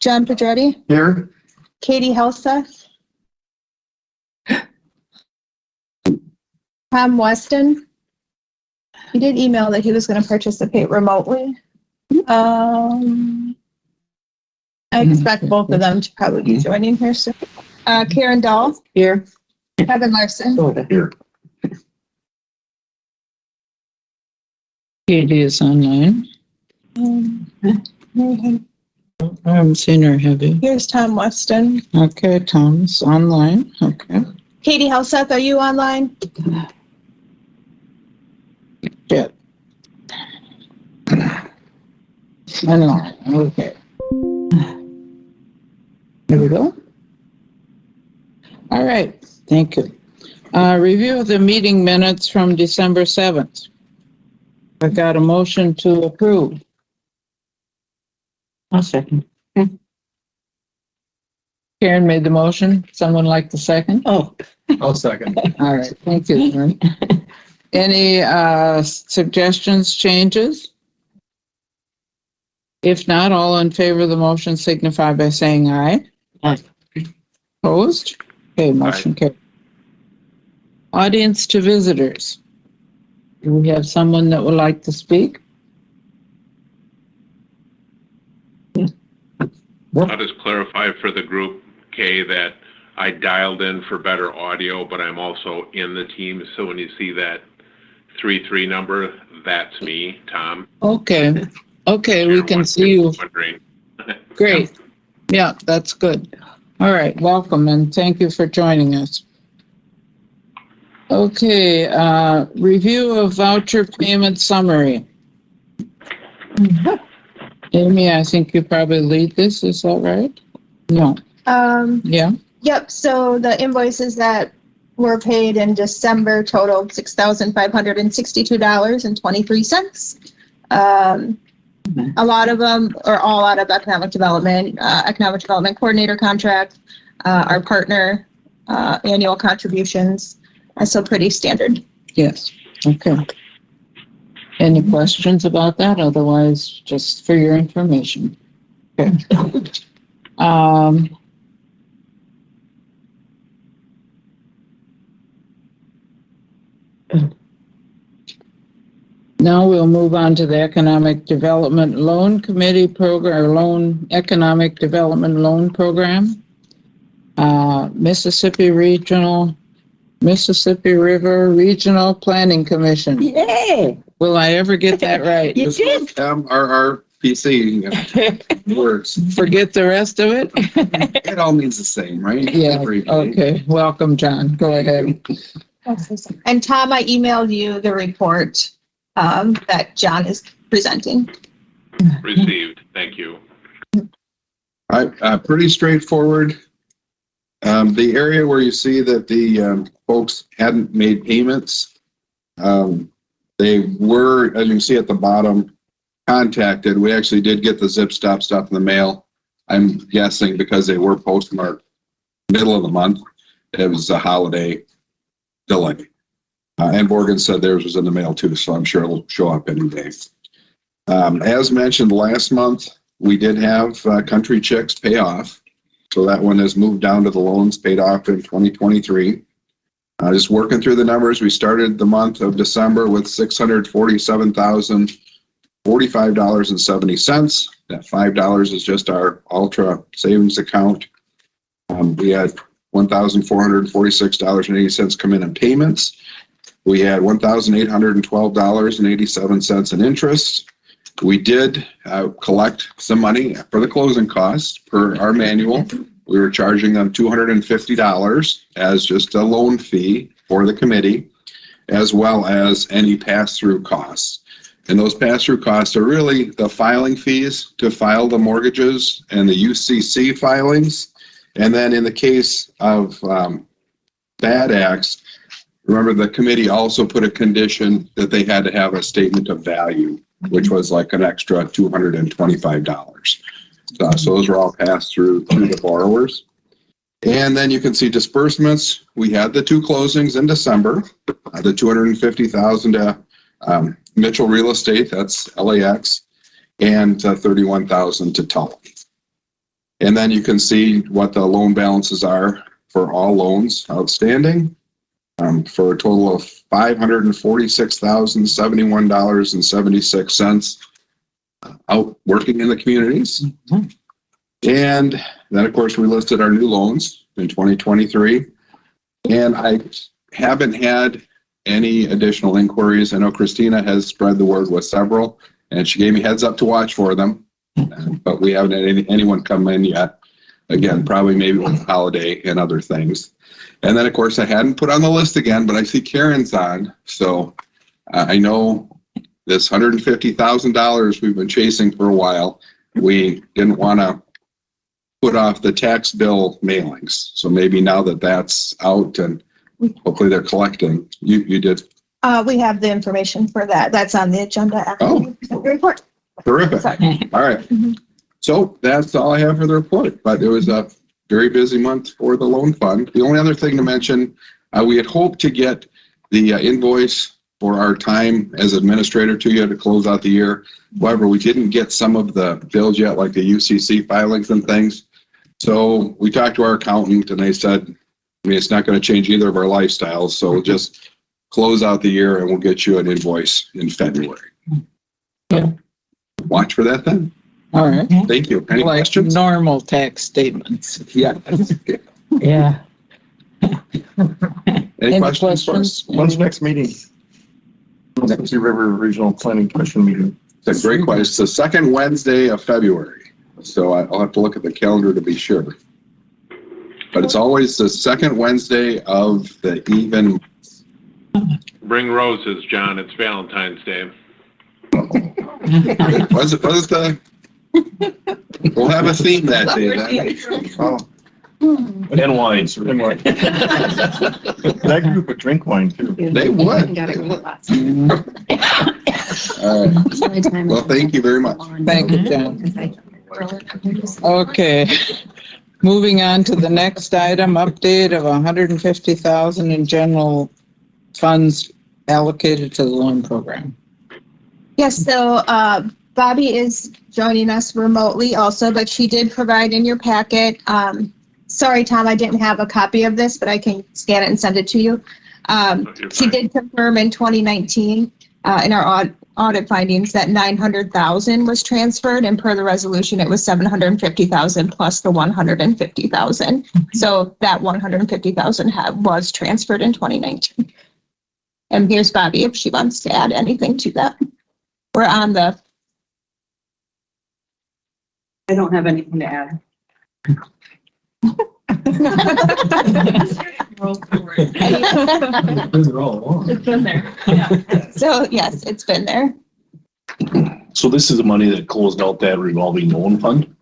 John Pedretti, Here. Katie Helseth, Tom Weston. He did email that he was going to participate remotely. I expect both of them to probably be joining here soon. Karen Dahl. Here. Kevin Larson. Here. Katie is online. I haven't seen her, have you? Here's Tom Weston. Okay, Tom's online. Okay. Katie Helseth, are you online? Yeah. Online. Okay. There we go. All right. Thank you. Review of the meeting minutes from December 7th. I got a motion to approve. I'll second. Karen made the motion. Someone like the second? Oh. I'll second. All right. Thank you, Karen. Any suggestions, changes? If not, all in favor of the motion signify by saying aye. Aye. Opposed? Okay, motion carried. Audience to visitors. Do we have someone that would like to speak? I'll just clarify for the group, Kay, that I dialed in for better audio, but I'm also in the team. So when you see that 33 number, that's me, Tom. Okay. Okay, we can see you. Wondering. Great. Yeah, that's good. All right, welcome and thank you for joining us. Okay, review of voucher payment summary. Amy, I think you probably lead this, is that right? No. Yeah. Yep. So the invoices that were paid in December totaled $6,562.23. A lot of them are all out of economic development coordinator contract, our partner annual contributions. So pretty standard. Yes. Okay. Any questions about that? Otherwise, just for your information. Okay. Now we'll move on to the Economic Development Loan Committee program, or Economic Development Loan Program. Mississippi River Regional Planning Commission. Yay! Will I ever get that right? You did. RRPC words. Forget the rest of it? It all means the same, right? Yeah. Okay. Welcome, John. Go ahead. And Tom, I emailed you the report that John is presenting. Received. Thank you. All right. Pretty straightforward. The area where you see that the folks hadn't made payments, they were, as you can see at the bottom, contacted. We actually did get the zip stop stuff in the mail. I'm guessing because they were postmarked middle of the month, it was a holiday delay. And Morgan said theirs was in the mail too, so I'm sure it'll show up any day. As mentioned last month, we did have Country Chicks pay off. So that one has moved down to the loans paid off in 2023. Just working through the numbers, we started the month of December with $647,045.70. That $5 is just our Ultra savings account. We had $1,446.80 come in payments. We had $1,812.87 in interest. We did collect some money for the closing costs per our manual. We were charging them $250 as just a loan fee for the committee, as well as any pass-through costs. And those pass-through costs are really the filing fees to file the mortgages and the UCC filings. And then in the case of bad acts, remember the committee also put a condition that they had to have a statement of value, which was like an extra $225. So those are all passed through to the borrowers. And then you can see disbursements. We had the two closings in December, the $250,000 to Mitchell Real Estate, that's LAX, and $31,000 to Tully. And then you can see what the loan balances are for all loans outstanding, for a total of $546,071.76 out working in the communities. And then, of course, we listed our new loans in 2023. And I haven't had any additional inquiries. I know Christina has spread the word with several, and she gave me heads up to watch for them. But we haven't had anyone come in yet. Again, probably maybe with the holiday and other things. And then, of course, I hadn't put on the list again, but I see Karen's on. So I know this $150,000 we've been chasing for a while. We didn't want to put off the tax bill mailings. So maybe now that that's out and hopefully they're collecting, you did. We have the information for that. That's on the agenda after the report. Terrific. Sorry. All right. Mhm. So that's all I have for the report, but it was a very busy month for the loan fund. The only other thing to mention, we had hoped to get the invoice for our time as administrator to you to close out the year. However, we didn't get some of the bills yet, like the UCC filings and things. So we talked to our accountant and they said, I mean, it's not going to change either of our lifestyles. So we'll just close out the year and we'll get you an invoice in February. Yeah. Watch for that then. All right. Thank you. Any Like questions? normal tax statements. Yeah. Yeah. Any questions for us? When's the next meeting? Sea River Regional Planning Commission meeting. It's a great question. It's the second Wednesday of February. So I'll have to look at the calendar to be sure. But it's always the second Wednesday of the even. Bring roses, John. It's Valentine's Day. Was it the? We'll have a theme that day. Then. Oh. And wine. And wine. That group would drink wine too. They would. All right. Well, thank you very much. Thank you, John. Okay. Moving on to the next item, update of $150,000 in general funds allocated to the loan program. Yes, so Bobby is joining us remotely also, but she did provide in your packet. Sorry, Tom, I didn't have a copy of this, but I can scan it and send it to you. She did confirm in 2019 in our audit findings that 900,000 was transferred, and per the resolution, it was 750,000 plus the 150,000. So that 150,000 was transferred in 2019. And here's Bobby if she wants to add anything to that. We're on the. I don't have anything to add. It's been there. Yeah. So yes, it's been there. So this is the money that closed out that revolving loan fund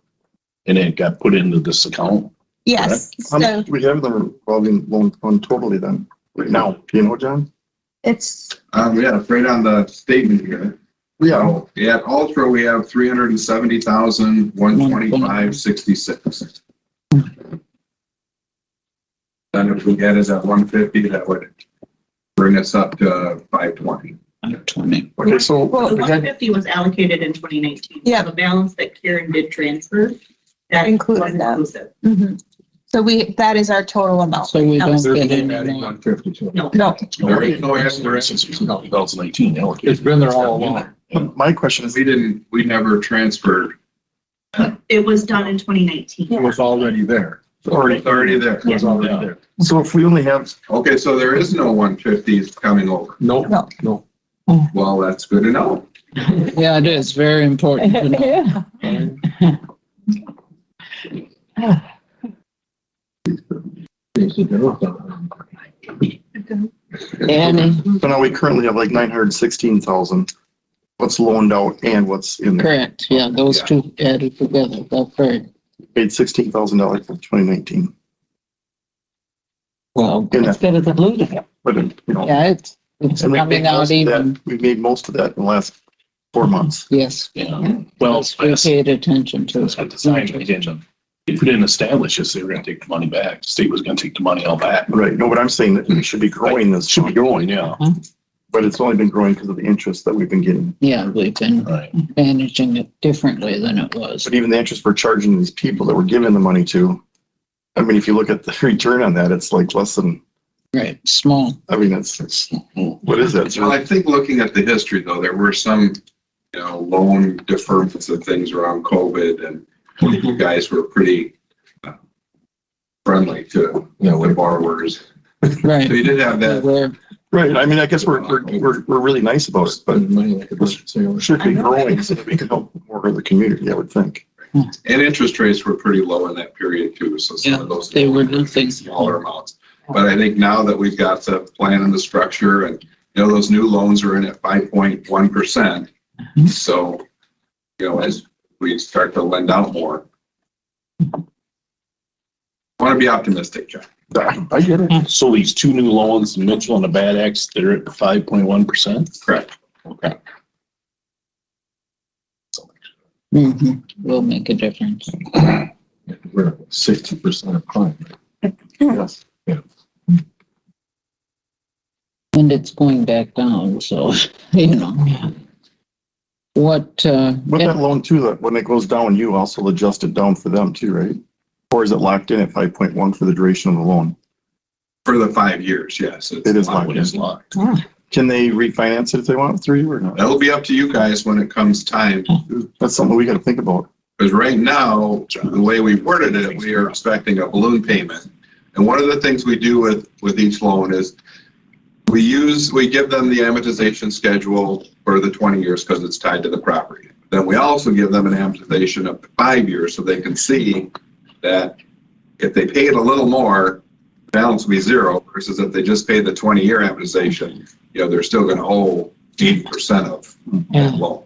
and it got put into this account? Yes. How So much do we have in the revolving loan fund totally then, right now? Do you know, John? it's Yeah, it's right on the statement here. Yeah. So, yeah, at Ultra, we have 370,125.66. Then if we get it at 150, that would bring us up to 520. 20. Okay, so Well, we had, 150 was allocated in 2019. Yeah. So the balance that Karen did transfer, that Included was that. inclusive. mhm. So that is our total amount. So we don't There's get any no more. 152. No. No, There is no estimate. Since 2019 allocated. It's been there all along. My question is, We never transferred. It was done in 2019. it was already there. It's already there. It was already there. So if we only have, Okay, so there is no 150s coming over. no, No. no. Well, that's good to know. Yeah, it is very important to know. Annie, So now we currently have like 916,000. What's loaned out and what's in there. correct. Yeah, those two added together. That's right. Paid $16,000 for 2019. Well, In that, instead of diluting it. but you know, Yeah, it's and we coming made out most of even. that, we made most of that in the last 4 months. Yes. Yeah. Well, We paid attention to at the time, we didn't, if we didn't establish this, they were gonna take the money back. The state was gonna take the money all back. Right. No, but I'm saying that we should be growing this. Should be growing, yeah. But it's only been growing because of the interest that we've been getting. Yeah, we've been Right. managing it differently than it was. But even the interest we're charging these people that we're giving the money to, I mean, if you look at the return on that, it's like less than, Right, small. I mean, it's what is that? Well, I think looking at the history though, there were some, loan deferments and things around COVID, and you guys were pretty friendly to, the borrowers. Right. So you did have that. We're- Right. I mean, I guess we're really nice about it, but we should be growing so that we can help more of the community, I would think. And interest rates were pretty low in that period too, so some of those. they were nothing. Smaller amounts. But I think now that we've got the plan and the structure and, those new loans are in at 5.1%. So, as we start to lend out more. I want to be optimistic, John. I get it. So these two new loans, Mitchell and the Bad X, they're at 5.1%? Correct. Okay. Will make a difference. We're 60% of crime. Yes. And it's going back down, so, What, With that loan too, that when it goes down, you also adjust it down for them too, right? Or is it locked in at 5.1 for the duration of the loan? For the 5 years, yes. It is locked in. It's locked. Can they refinance it if they want through you or not? That'll be up to you guys when it comes time. That's something we got to think about. Because right now, the way we worded it, we are expecting a balloon payment. And one of the things we do with each loan is we give them the amortization schedule for the 20 years because it's tied to the property. Then we also give them an amortization up to 5 years so they can see that if they pay it a little more, the balance will be zero versus if they just pay the 20-year amortization, they're still going to owe 80% of the loan.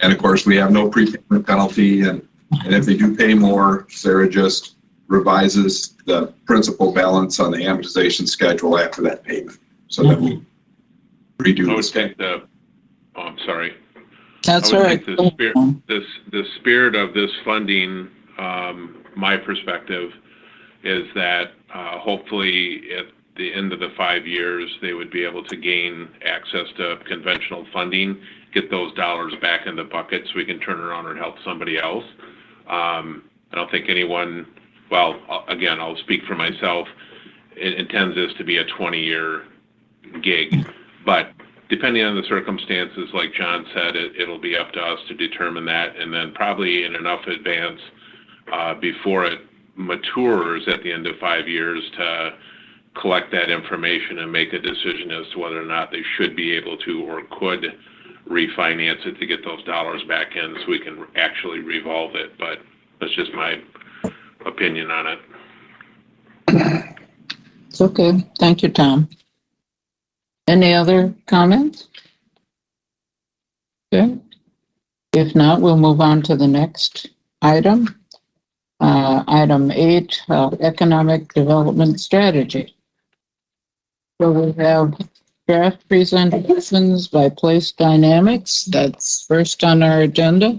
And of course, we have no prepayment penalty. And if they do pay more, Sarah just revises the principal balance on the amortization schedule after that payment. So that we redo I would the think I'm sorry. that's I all would right. think the spirit of this funding, my perspective, is that hopefully at the end of the 5 years, they would be able to gain access to conventional funding, get those dollars back in the bucket so we can turn around and help somebody else. I don't think anyone, again, I'll speak for myself, it intends this to be a 20-year gig, but depending on the circumstances, like John said, it'll be up to us to determine that, and then probably in enough advance before it matures at the end of 5 years to collect that information and make a decision as to whether or not they should be able to or could refinance it to get those dollars back in so we can actually revolve it. But that's just my opinion on it. It's okay. Thank you, Tom. Any other comments? Okay. If not, we'll move on to the next item. Item 8, economic development strategy. So we have draft presentations by Place Dynamics. That's first on our agenda.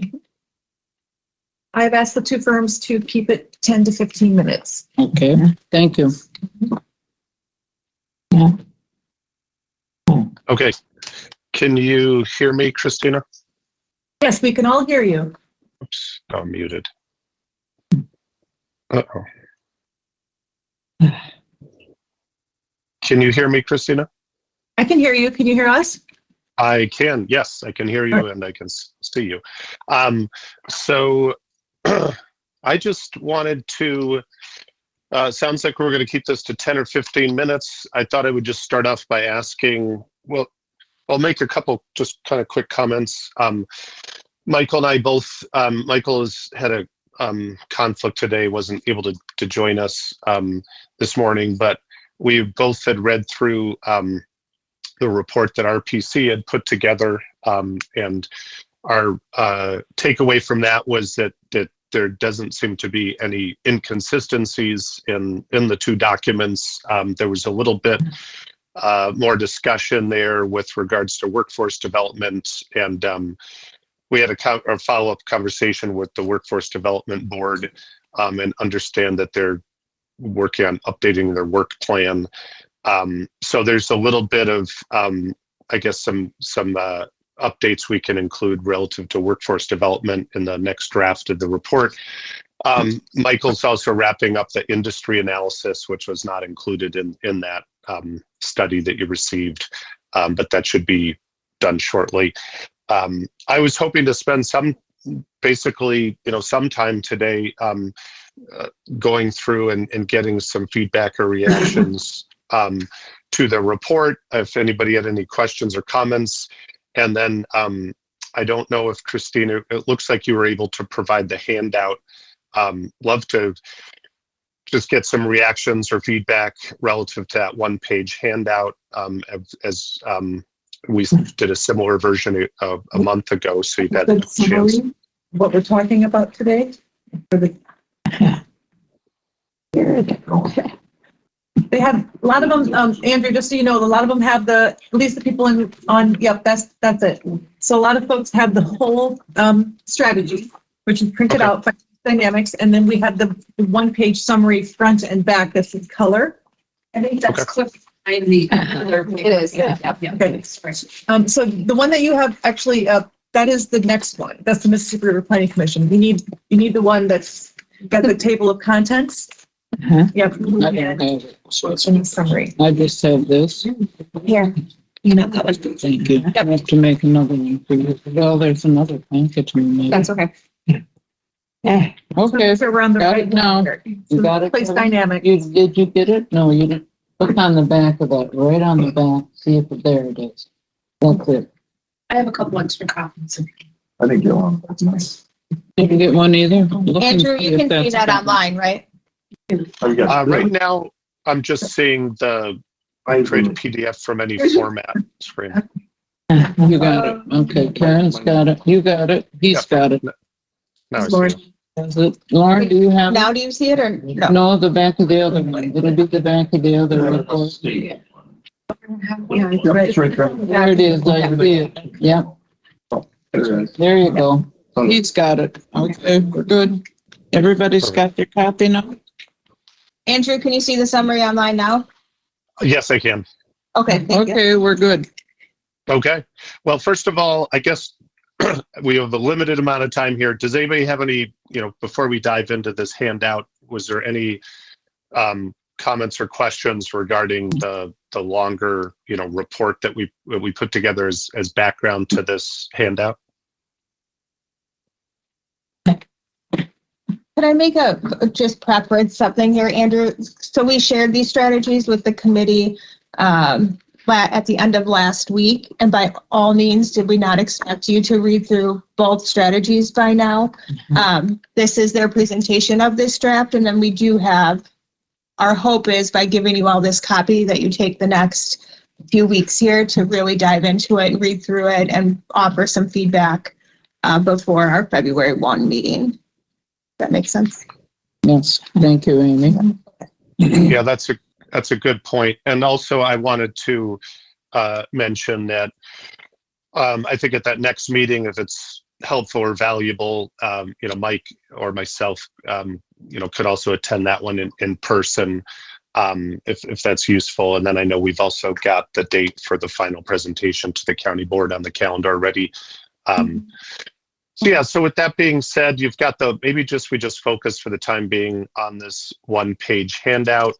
I've asked the two firms to keep it 10 to 15 minutes. Okay, thank you. Okay. Can you hear me, Christina? Yes, we can all hear you. Oops, I'm muted. Uh-oh. Can you hear me, Christina? I can hear you. Can you hear us? I can. Yes, I can hear you and I can see you. So I just wanted to, sounds like we're going to keep this to 10 or 15 minutes. I thought I would just start off by asking, well, I'll make a couple just kind of quick comments. Michael and I both, Michael has had a conflict today, wasn't able to join us this morning, but we both had read through the report that RPC had put together, and our takeaway from that was that there doesn't seem to be any inconsistencies in the two documents. There was a little bit more discussion there with regards to workforce development, and we had a follow-up conversation with the Workforce Development Board and understand that they're working on updating their work plan. So there's a little bit of, I guess, some updates we can include relative to workforce development in the next draft of the report. Michael's also wrapping up the industry analysis, which was not included in that study that you received, but that should be done shortly. I was hoping to spend some time today going through and getting some feedback or reactions to the report, if anybody had any questions or comments. And then I don't know if Christina, it looks like you were able to provide the handout. Love to just get some reactions or feedback relative to that one-page handout, as we did a similar version a month ago, so you've had a chance. What we're talking about today? They have a lot of them, Andrew, just so you know, a lot of them have at least the people yep, that's it. So a lot of folks have the whole strategy, which is printed out by Dynamics, and then we have the one-page summary front and back. This is color. I think that's clip behind the other. It is. Yeah. Okay. So the one that you have actually, that is the next one. That's the Mississippi River Planning Commission. You need the one that's got the table of contents. Yep. I don't have it. Summary. I just have this. Here. Thank you. I have to make another one for you. Well, there's another package. That's okay. Okay. So we're on the Got right it now. here. You So got it? Place dynamic. Did you get it? No, you didn't. Look on the back of that, right on the back. See if there it is. That's it. I have a couple extra copies. I think you're on. That's nice. Did you get one either? Look and Andrew, see you if can see that's that it. online, right? Oh, you got it. Right now, I'm just seeing the create a PDF from any format screen. You got it. Okay, Karen's got it. You got it. He's got it. Now I see it. Is it, Lauren, do you have it? Now do you see it or no? No, the back of the other one. It'll be the back of the other report. Yeah. It's right there. There it is. I see it. Yep. There you go. He's got it. Okay, we're good. Everybody's got their copy now? Andrew, can you see the summary online now? Yes, I can. Okay, thank you. Okay, we're good. Okay. Well, first of all, I guess we have a limited amount of time here. Does anybody have any, before we dive into this handout, was there any comments or questions regarding the longer, report that we put together as background to this handout? Could I make just preference something here, Andrew? So we shared these strategies with the committee at the end of last week, and by all means, did we not expect you to read through both strategies by now? This is their presentation of this draft, and then we do have, our hope is by giving you all this copy that you take the next few weeks here to really dive into it, read through it, and offer some feedback before our February 1 meeting. That makes sense. Yes, thank you, Amy. Yeah, that's a good point. And also I wanted to mention that I think at that next meeting, if it's helpful or valuable, Mike or myself, could also attend that one in person if that's useful. And then I know we've also got the date for the final presentation to the county board on the calendar already. So with that being said, you've got we just focus for the time being on this one-page handout,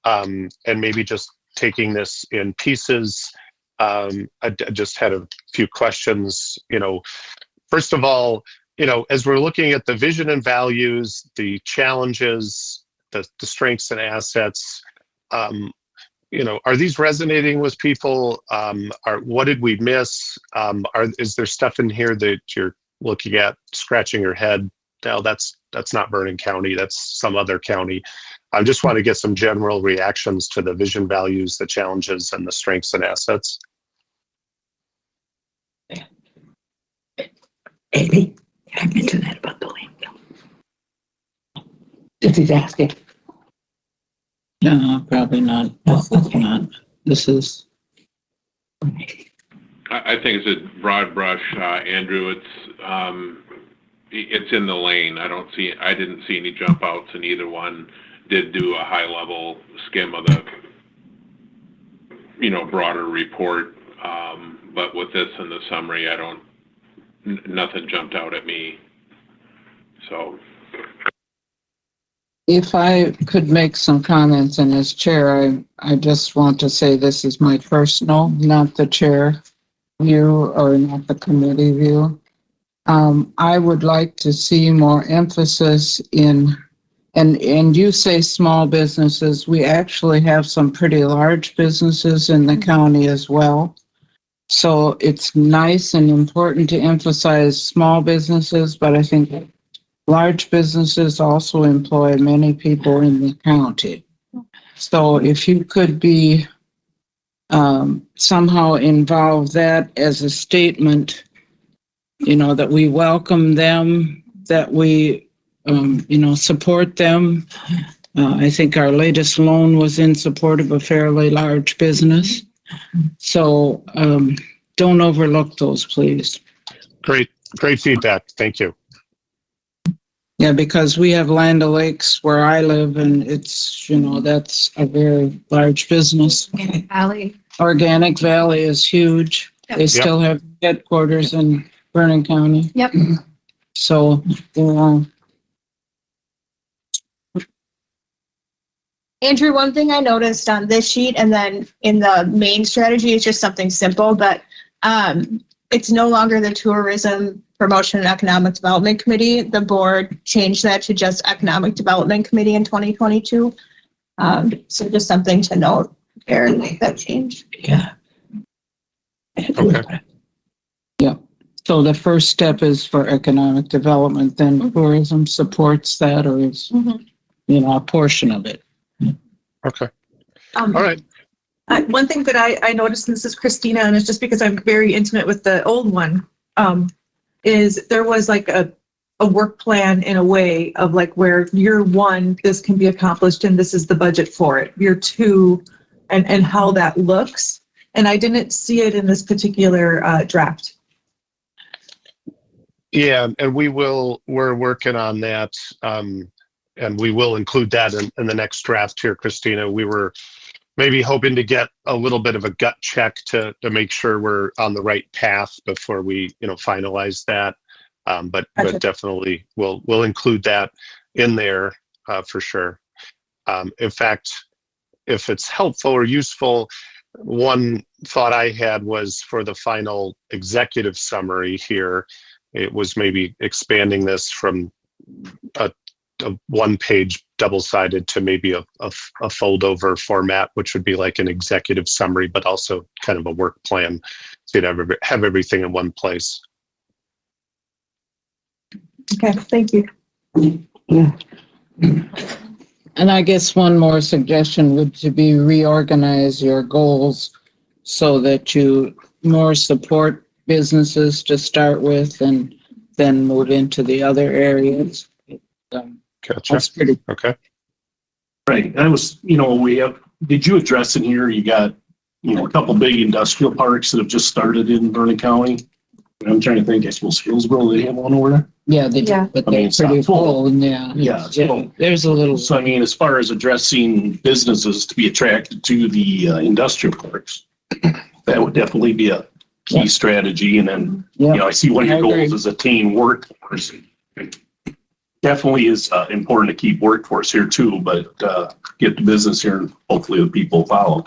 and maybe just taking this in pieces. I just had a few questions. First of all, as we're looking at the vision and values, the challenges, the strengths and assets, are these resonating with people? What did we miss? Is there stuff in here that you're looking at, scratching your head? No, that's not Vernon County, that's some other county. I just want to get some general reactions to the vision, values, the challenges, and the strengths and assets. Amy, did I mention that about the landfill? If he's asking. No, probably not. That's not. This is. I think it's a broad brush, Andrew. It's in the lane. I didn't see any jump outs, and either one did do a high level skim of broader report. But with this in the summary, nothing jumped out at me. So. If I could make some comments, and as chair, I just want to say this is my personal, not the chair view or not the committee view. I would like to see more emphasis in, and you say small businesses, we actually have some pretty large businesses in the county as well. So it's nice and important to emphasize small businesses, but I think large businesses also employ many people in the county. So if you could be somehow involve that as a statement, that we welcome them, that we, support them. I think our latest loan was in support of a fairly large business. So don't overlook those, please. Great feedback. Thank you. Yeah, because we have Land O'Lakes where I live, and it's, that's a very large business. Organic Valley. Organic Valley is huge. Yep. They still have headquarters in Vernon County. Yep. So, Andrew, one thing I noticed on this sheet and then in the main strategy is just something simple, but it's no longer the Tourism Promotion and Economic Development Committee. The board changed that to just Economic Development Committee in 2022. So just something to note there and make that change. Yeah. Okay. yeah. So the first step is for economic development, then tourism supports that or is, a portion of it. Okay. All right. One thing that I noticed, and this is Christina, and it's just because I'm very intimate with the old one, is there was like a work plan in a way of like where year one, this can be accomplished and this is the budget for it. Year two, and how that looks. And I didn't see it in this particular draft. Yeah, and we're working on that. And we will include that in the next draft here, Christina. We were maybe hoping to get a little bit of a gut check to make sure we're on the right path before we, finalize that. But definitely we'll include that in there for sure. In fact, if it's helpful or useful, one thought I had was for the final executive summary here, it was maybe expanding this from a one-page double-sided to maybe a fold-over format, which would be like an executive summary, but also kind of a work plan, so you'd have everything in one place. Okay, thank you. Yeah. And I guess one more suggestion would to be reorganize your goals so that you more support businesses to start with and then move into the other areas. Gotcha. That's pretty. Okay. Right. I was, did you address in here, you got, a couple big industrial parks that have just started in Vernon County. I'm trying to think, I suppose Hillsborough, they have one over there? Yeah, they do, Yeah. but I mean, they're it's not pretty full. full. And Yeah, it's full. There's a little. So, as far as addressing businesses to be attracted to the industrial parks, that would definitely be a key strategy. And then, I see one of your goals is attain workforce. Definitely is important to keep workforce here too, but get the business here and hopefully the people follow.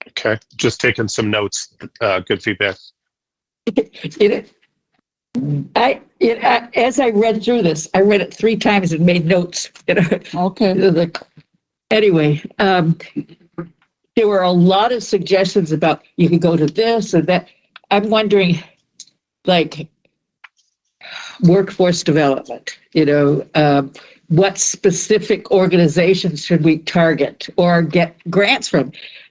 Okay. Just taking some notes. Good feedback. As I read through this, I read it 3 times and made notes. Okay. Anyway, there were a lot of suggestions about you could go to this or that. I'm wondering, like, workforce development, what specific organizations should we target or get grants from?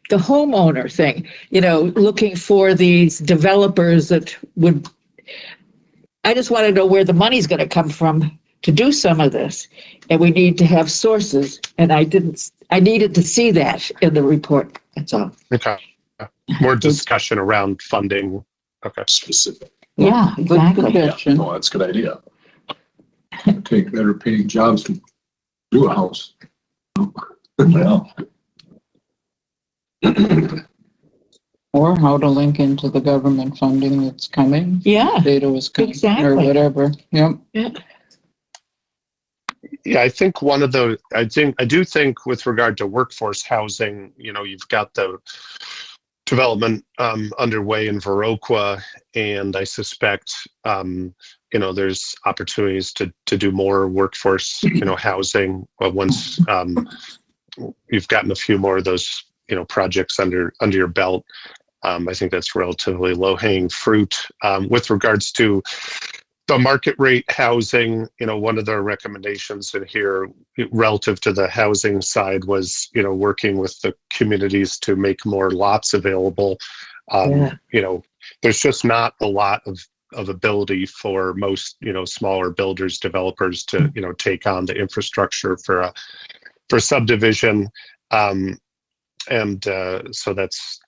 The homeowner thing, looking for these developers that would, I just want to know where the money's going to come from to do some of this. And we need to have sources. And I needed to see that in the report. That's all. Okay. More discussion around funding. Okay. Specific. Yeah, exactly. Oh, that's a good idea. Take better paying jobs to do a house. Well, Or how to link into the government funding that's coming. Yeah, Data was coming or exactly. whatever. Yep. Yeah, I think I do think with regard to workforce housing, you've got the development underway in Viroqua, and I suspect, there's opportunities to do more workforce, housing once you've gotten a few more of those, projects under your belt. I think that's relatively low-hanging fruit. With regards to the market rate housing, one of the recommendations in here relative to the housing side was, working with the communities to make more lots available. There's just not a lot of ability for most, smaller builders, developers to, take on the infrastructure for subdivision. So that's,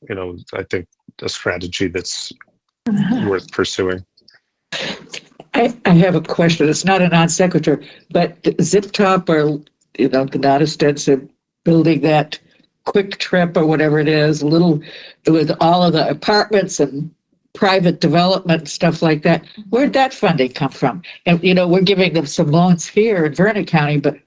I think a strategy that's worth pursuing. I have a question. It's not a non sequitur, but Zip Top or, the non-extensive building that Quick Trip or whatever it is, with all of the apartments and private development, stuff like that. Where'd that funding come from? And, we're giving them some loans here in Vernon County, but.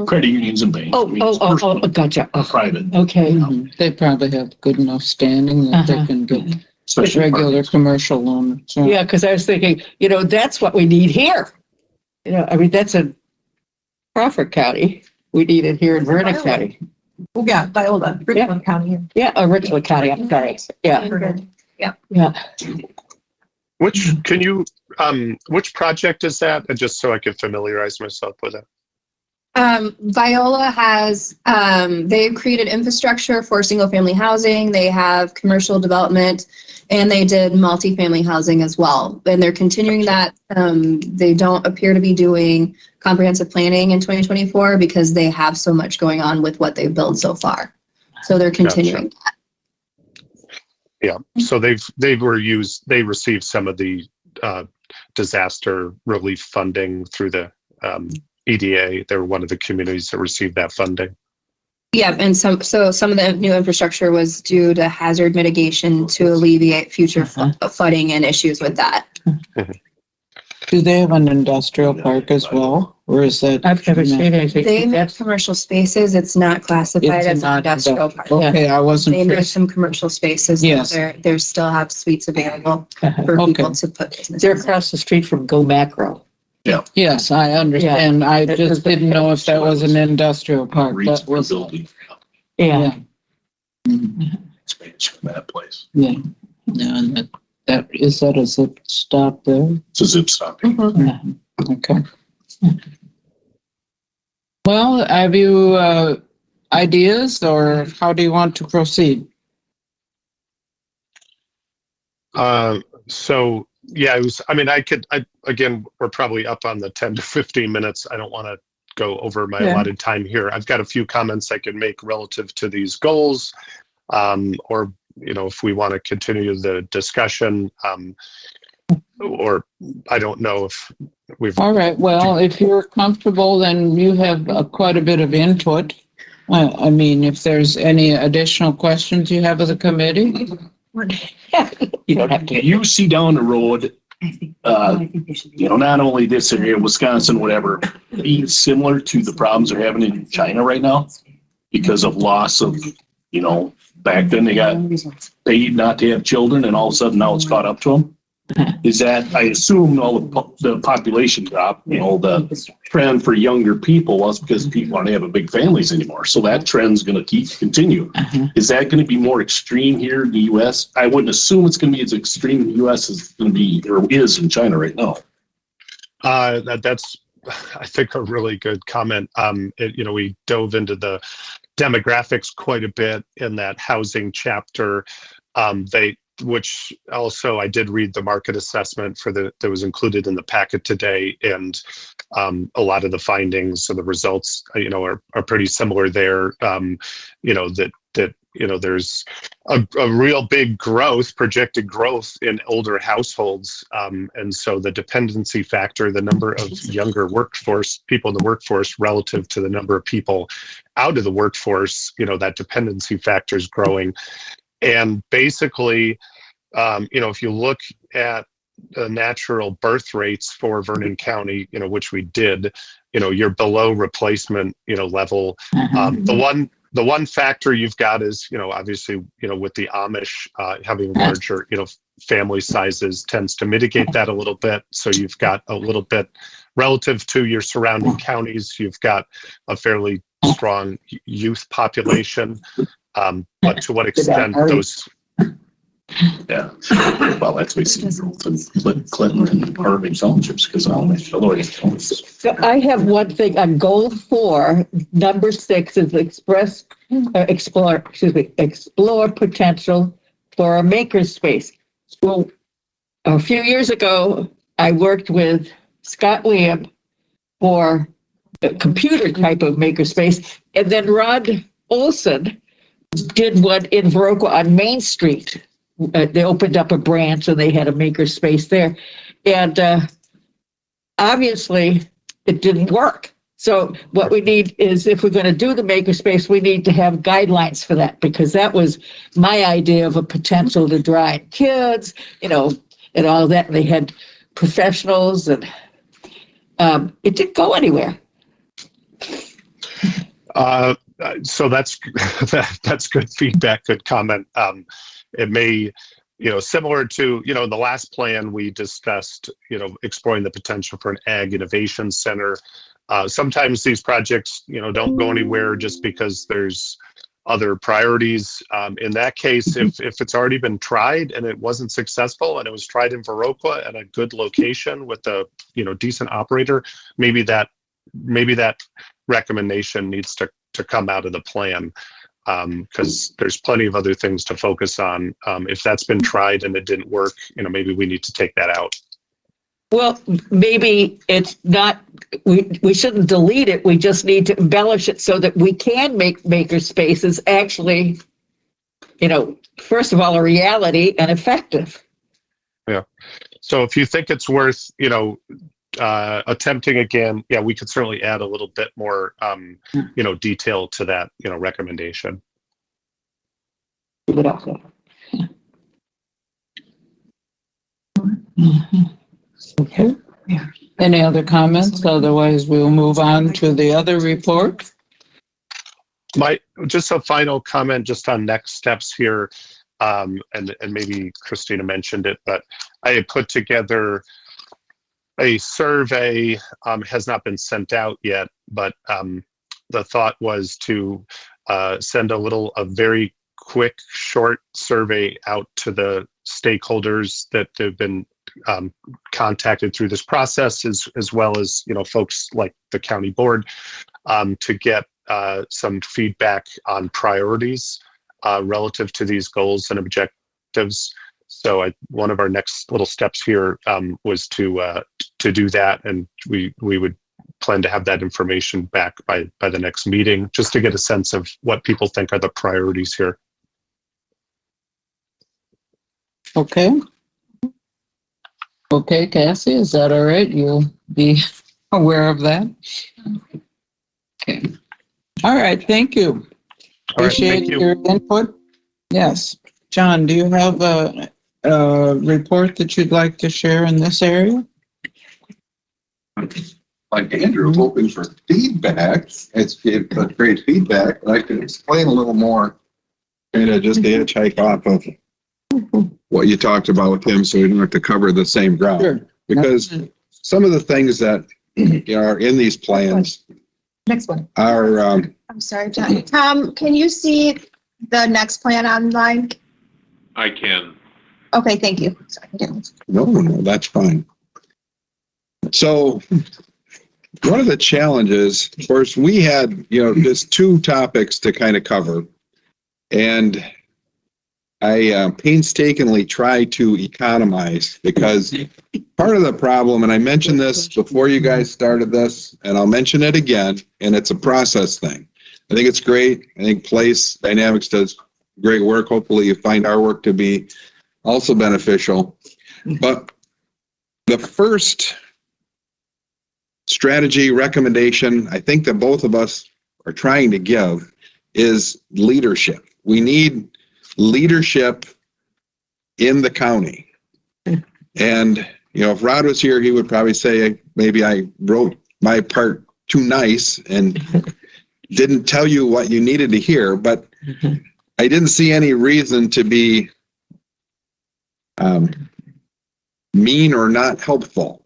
Credit unions and banks. Oh, gotcha. Oh, Private. okay. They probably have good enough standing that they can get Especially regular apartments. commercial loans. So. Yeah, because I was thinking, that's what we need here. That's in Crawford County. We need it here in Vernon County. Oh, yeah, Viola, Richland County. Yeah, Richland County, I'm sorry. Yeah. Yeah. Which project is that? And just so I can familiarize myself with it. Viola has, they've created infrastructure for single family housing. They have commercial development and they did multifamily housing as well. And they're continuing that. They don't appear to be doing comprehensive planning in 2024 because they have so much going on with what they've built so far. So they're continuing that. Yeah. So they received some of the disaster relief funding through the EDA. They were one of the communities that received that funding. Yeah, and some of the new infrastructure was due to hazard mitigation to alleviate future flooding and issues with that. Do they have an industrial park as well? Or is that? I've never seen anything. They make commercial spaces. It's not classified as an industrial park. Okay, I wasn't They sure. make some commercial spaces. Yes. There still have suites available for people to put businesses. They're across the street from Go Macro. Yes, I understand. I just didn't know if that was an industrial park. REITs That for was, building. Yeah. Expansion of that place. yeah. And that is that a zip stop there? It's a zip stop. Okay. Well, have you ideas or how do you want to proceed? So yeah, again, we're probably up on the 10 to 15 minutes. I don't want to go over my allotted time here. I've got a few comments I can make relative to these goals, or, if we want to continue the discussion, or I don't know if we've. All right. Well, if you're comfortable, then you have quite a bit of input. I mean, if there's any additional questions you have of the committee. You don't have to. You see down the road, not only this area, Wisconsin, whatever, being similar to the problems they're having in China right now because of loss of, back then they got paid not to have children and all of a sudden now it's caught up to them. Is that, I assume all the population drop, the trend for younger people was because people aren't having big families anymore. So that trend's going to continue. Is that going to be more extreme here in the U.S.? I wouldn't assume it's going to be as extreme in the U.S. as it's going to be or is in China right now. That's, I think, a really good comment. We dove into the demographics quite a bit in that housing chapter. Which also I did read the market assessment that was included in the packet today, and a lot of the findings and the results, are pretty similar there. That there's a real big projected growth in older households. And so the dependency factor, the number of younger people in the workforce relative to the number of people out of the workforce, that dependency factor is growing. And basically, if you look at the natural birth rates for Vernon County, which we did, you're below replacement, level. The one factor you've got is, obviously, with the Amish having larger, family sizes tends to mitigate that a little bit. So you've got a little bit relative to your surrounding counties, you've got a fairly strong youth population. But to what extent those... Yeah, well, that's what we see in Clinton and Irving Townships because So I have one thing on goal 4, number 6 is explore potential for a makerspace. Well, a few years ago, I worked with Scott Liam for a computer type of makerspace, and then Rod Olson did one in Viroqua on Main Street. They opened up a branch and they had a maker space there. And obviously it didn't work. So what we need is, if we're going to do the maker space, we need to have guidelines for that, because that was my idea of a potential to draw in kids, and all that. And they had professionals, and it didn't go anywhere. So that's good feedback, good comment. It may, similar to, the last plan we discussed, exploring the potential for an ag innovation center. Sometimes these projects, don't go anywhere just because there's other priorities. In that case, if it's already been tried and it wasn't successful, and it was tried in Viroqua at a good location with a, decent operator, maybe that recommendation needs to come out of the plan. Because there's plenty of other things to focus on. If that's been tried and it didn't work, maybe we need to take that out. Well, maybe it's not, we shouldn't delete it. We just need to embellish it so that we can make maker spaces actually, first of all, a reality and effective. Yeah. So if you think it's worth, attempting again, yeah, we could certainly add a little bit more, detail to that, recommendation. Okay. Any other comments? Otherwise, we'll move on to the other report. Just a final comment just on next steps here. And maybe Christina mentioned it, but I had put together a survey, has not been sent out yet, but the thought was to send a very quick, short survey out to the stakeholders that have been contacted through this process, as well as folks like the county board, to get some feedback on priorities relative to these goals and objectives. So one of our next little steps here was to do that, and we would plan to have that information back by the next meeting, just to get a sense of what people think are the priorities here. Okay. Okay, Cassie, is that all right? You'll be aware of that? Okay. All right, thank you. Appreciate your input. Yes. John, do you have a report that you'd like to share in this area? Like Andrew, hoping for feedback. It's great feedback. I can explain a little more, kind of just to hitchhike off of what you talked about with him, so we don't have to cover the same ground. Sure. Because some of the things that are in these plans Next one. are. I'm sorry, John. Tom, can you see the next plan online? I can. Okay, thank you. Sorry, No, that's fine. So one of the challenges, of course, we had, just 2 topics to kind of cover. And I painstakingly try to economize, because part of the problem, and I mentioned this before you guys started this, and I'll mention it again, and it's a process thing. I think it's great. I think Place Dynamics does great work. Hopefully you find our work to be also beneficial. But the first strategy recommendation I think that both of us are trying to give is leadership. We need leadership in the county. And, you know, if Rod was here, he would probably say, maybe I wrote my part too nice and didn't tell you what you needed to hear, but I didn't see any reason to be mean or not helpful.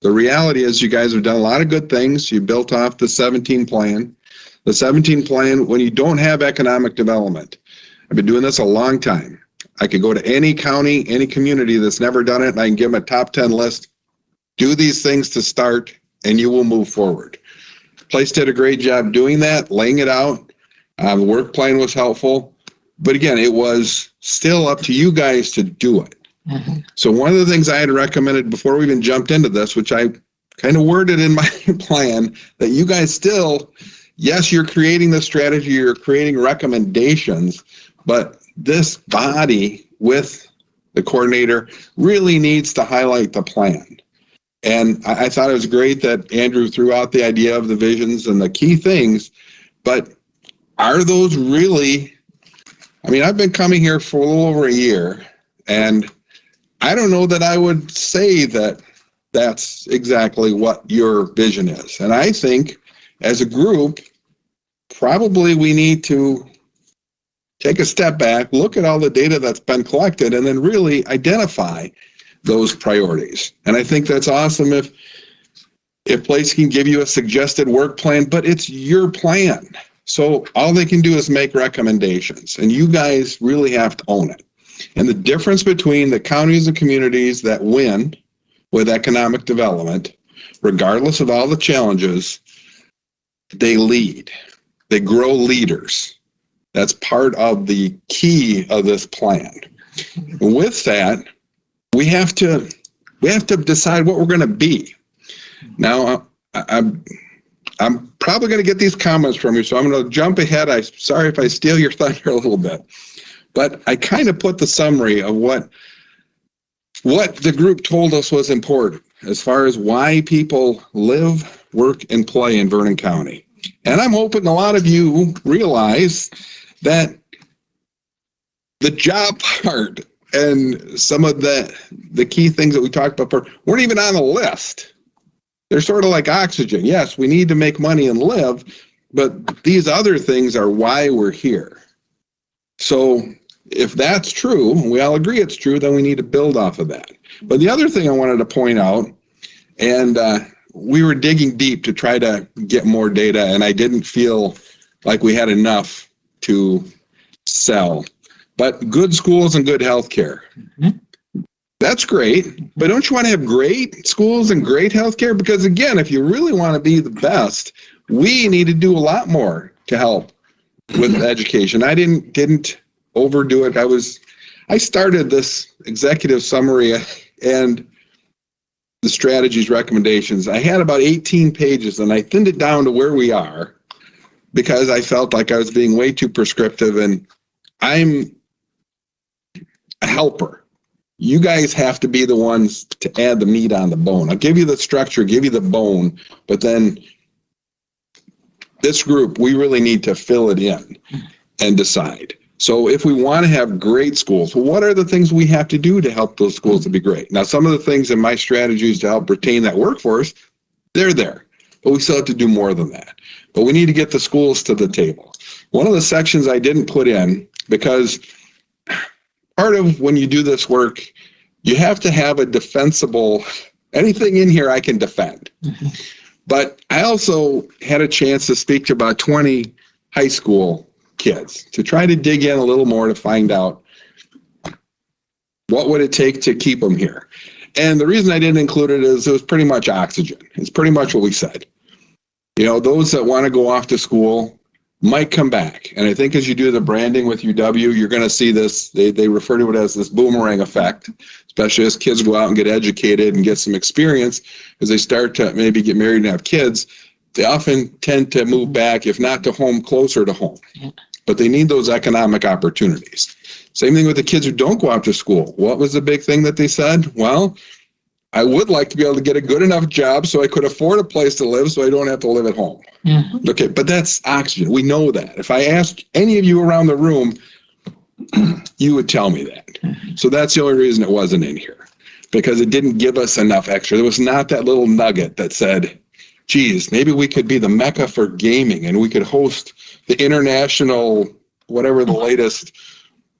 The reality is you guys have done a lot of good things. You built off the 17 plan. The 17 plan, when you don't have economic development, I've been doing this a long time. I could go to any county, any community that's never done it, and I can give them a top 10 list. Do these things to start, and you will move forward. Place did a great job doing that, laying it out. The work plan was helpful. But again, it was still up to you guys to do it. So one of the things I had recommended before we even jumped into this, which I kind of worded in my plan, that you guys still, yes, you're creating the strategy, you're creating recommendations, but this body with the coordinator really needs to highlight the plan. And I thought it was great that Andrew threw out the idea of the visions and the key things, but are those really, I mean, I've been coming here for a little over a year, and I don't know that I would say that that's exactly what your vision is. And I think as a group, probably we need to take a step back, look at all the data that's been collected, and then really identify those priorities. And I think that's awesome if Place can give you a suggested work plan, but it's your plan. So all they can do is make recommendations, and you guys really have to own it. And the difference between the counties and communities that win with economic development, regardless of all the challenges, they lead. They grow leaders. That's part of the key of this plan. And with that, we have to decide what we're going to be. Now, I'm probably going to get these comments from you, so I'm going to jump ahead. I'm sorry if I steal your thunder a little bit. But I kind of put the summary of what the group told us was important as far as why people live, work, and play in Vernon County. And I'm hoping a lot of you realize that the job part and some of the key things that we talked about weren't even on the list. They're sort of like oxygen. Yes, we need to make money and live, but these other things are why we're here. So if that's true, and we all agree it's true, then we need to build off of that. But the other thing I wanted to point out, and we were digging deep to try to get more data, and I didn't feel like we had enough to sell. But good schools and good health care. That's great, but don't you want to have great schools and great health care? Because again, if you really want to be the best, we need to do a lot more to help with education. I didn't overdo it. I started this executive summary and the strategies recommendations. I had about 18 pages, and I thinned it down to where we are because I felt like I was being way too prescriptive, and I'm a helper. You guys have to be the ones to add the meat on the bone. I'll give you the structure, give you the bone, but then this group, we really need to fill it in and decide. So if we want to have great schools, well, what are the things we have to do to help those schools to be great? Now, some of the things in my strategies to help retain that workforce, they're there, but we still have to do more than that. But we need to get the schools to the table. One of the sections I didn't put in, because part of when you do this work, you have to have a defensible, anything in here I can defend. But I also had a chance to speak to about 20 high school kids to try to dig in a little more to find out what would it take to keep them here. And the reason I didn't include it is it was pretty much oxygen. It's pretty much what we said. You know, those that want to go off to school might come back. And I think as you do the branding with UW, you're going to see this, they refer to it as this boomerang effect, especially as kids go out and get educated and get some experience. As they start to maybe get married and have kids, they often tend to move back, if not to home, closer to home. but they need those economic opportunities. Same thing with the kids who don't go out to school. What was the big thing that they said? Well, I would like to be able to get a good enough job so I could afford a place to live so I don't have to live at home. Mhm. Okay, but that's oxygen. We know that. If I asked any of you around the room, you would tell me that. So that's the only reason it wasn't in here, because it didn't give us enough extra. There was not that little nugget that said, geez, maybe we could be the mecca for gaming and we could host the international, whatever the latest,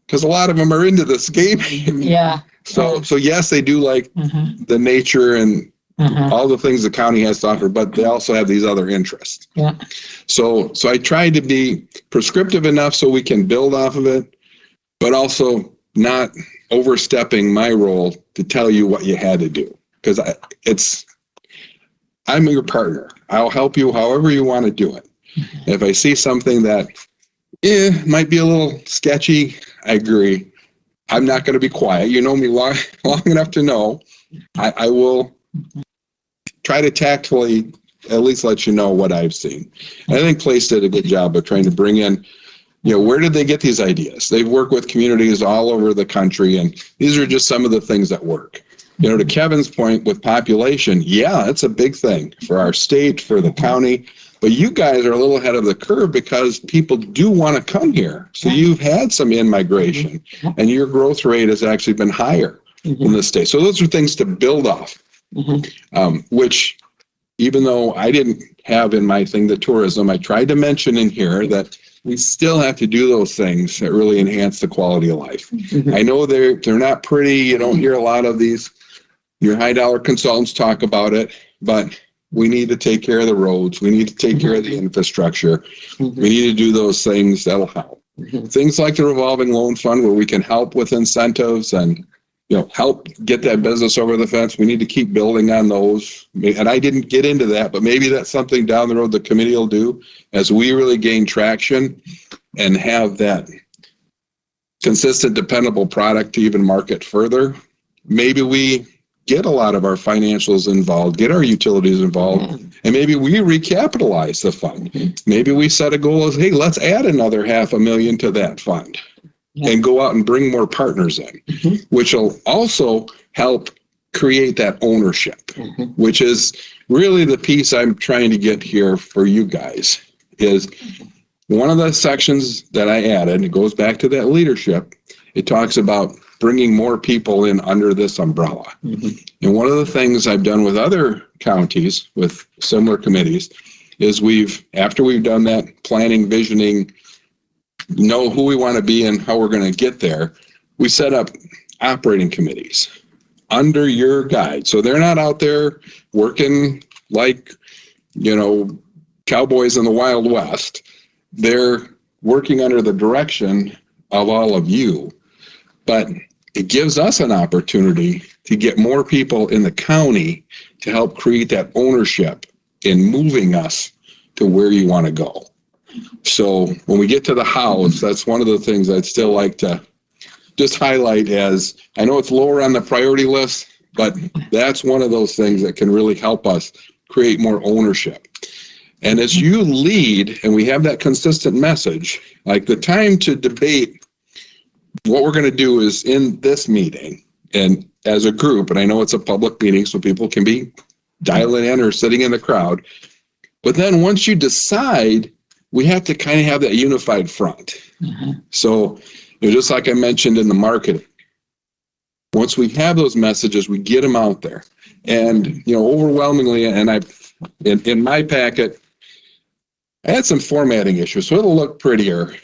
because a lot of them are into this gaming. Yeah. So yes, they do like Mhm. the nature and Mhm. all the things the county has to offer, but they also have these other interests. Yeah. So I tried to be prescriptive enough so we can build off of it, but also not overstepping my role to tell you what you had to do. Because I'm your partner. I'll help you however you want to do it. If I see something that might be a little sketchy, I agree. I'm not going to be quiet. You know me long enough to know I will try to tactfully at least let you know what I've seen. And I think Place did a good job of trying to bring in, where did they get these ideas? They've worked with communities all over the country, and these are just some of the things that work. To Kevin's point with population, yeah, it's a big thing for our state, for the county, but you guys are a little ahead of the curve because people do want to come here. So you've had some in-migration, and your growth rate has actually been higher in the state. So those are things to build off, which even though I didn't have in my thing the tourism, I tried to mention in here that we still have to do those things that really enhance the quality of life. I know they're not pretty. You don't hear a lot of these. Your high dollar consultants talk about it, but we need to take care of the roads. We need to take care of the infrastructure. We need to do those things that'll help. Things like the revolving loan fund where we can help with incentives and help get that business over the fence. We need to keep building on those. And I didn't get into that, but maybe that's something down the road the committee will do as we really gain traction and have that consistent, dependable product to even market further. Maybe we get a lot of our financials involved, get our utilities involved, and maybe we recapitalize the fund. Maybe we set a goal of, hey, let's add another $500,000 to that fund and go out and bring more partners in, which will also help create that ownership, which is really the piece I'm trying to get here for you guys. Is one of the sections that I added, it goes back to that leadership. It talks about bringing more people in under this umbrella. And one of the things I've done with other counties with similar committees is after we've done that planning, visioning, know who we want to be and how we're going to get there, we set up operating committees under your guide. So they're not out there working like, cowboys in the Wild West. They're working under the direction of all of you. But it gives us an opportunity to get more people in the county to help create that ownership in moving us to where you want to go. So when we get to the house, that's one of the things I'd still like to just highlight as, I know it's lower on the priority list, but that's one of those things that can really help us create more ownership. And as you lead, and we have that consistent message, like the time to debate what we're going to do is in this meeting and as a group, and I know it's a public meeting, so people can be dialing in or sitting in the crowd. But then once you decide, we have to kind of have that unified front. So just like I mentioned in the marketing, once we have those messages, we get them out there. And, overwhelmingly, and in my packet, I had some formatting issues, so it'll look prettier.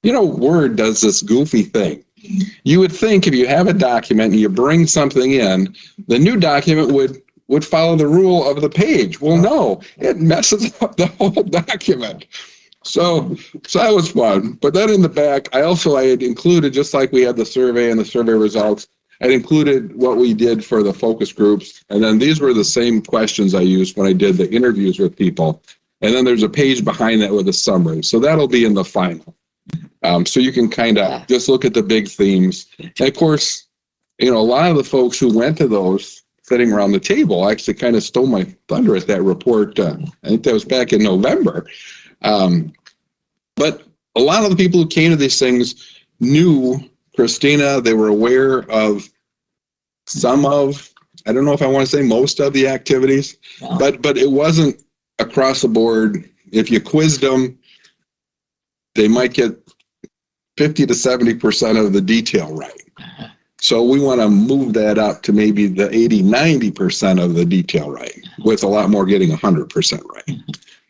Word does this goofy thing. You would think if you have a document and you bring something in, the new document would follow the rule of the page. Well, no, it messes up the whole document. So that was fun. But then in the back, I had included, just like we had the survey and the survey results, I'd included what we did for the focus groups. And then these were the same questions I used when I did the interviews with people. And then there's a page behind that with a summary. So that'll be in the final. So you can kind of just look at the big themes. And of course, a lot of the folks who went to those sitting around the table actually kind of stole my thunder at that report. I think that was back in November. But a lot of the people who came to these things knew Christina. They were aware of some of, I don't know if I want to say most of the activities, but it wasn't across the board. If you quizzed them, they might get 50 to 70% of the detail right. So we want to move that up to maybe the 80, 90% of the detail right, with a lot more getting 100% right.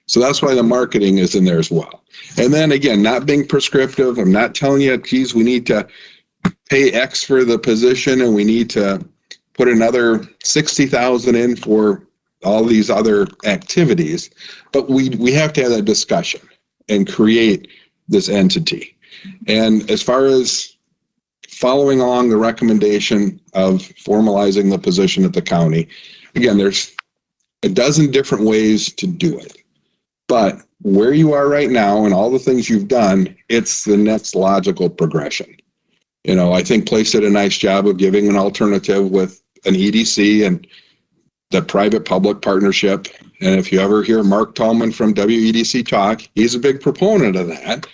So that's why the marketing is in there as well. And then again, not being prescriptive. I'm not telling you, geez, we need to pay X for the position and we need to put another 60,000 in for all these other activities. But we have to have that discussion and create this entity. And as far as following along the recommendation of formalizing the position at the county, again, there's a dozen different ways to do it. But where you are right now and all the things you've done, it's the next logical progression. You know, I think Place did a nice job of giving an alternative with an EDC and the private-public partnership. And if you ever hear Mark Tallman from WEDC talk, he's a big proponent of that.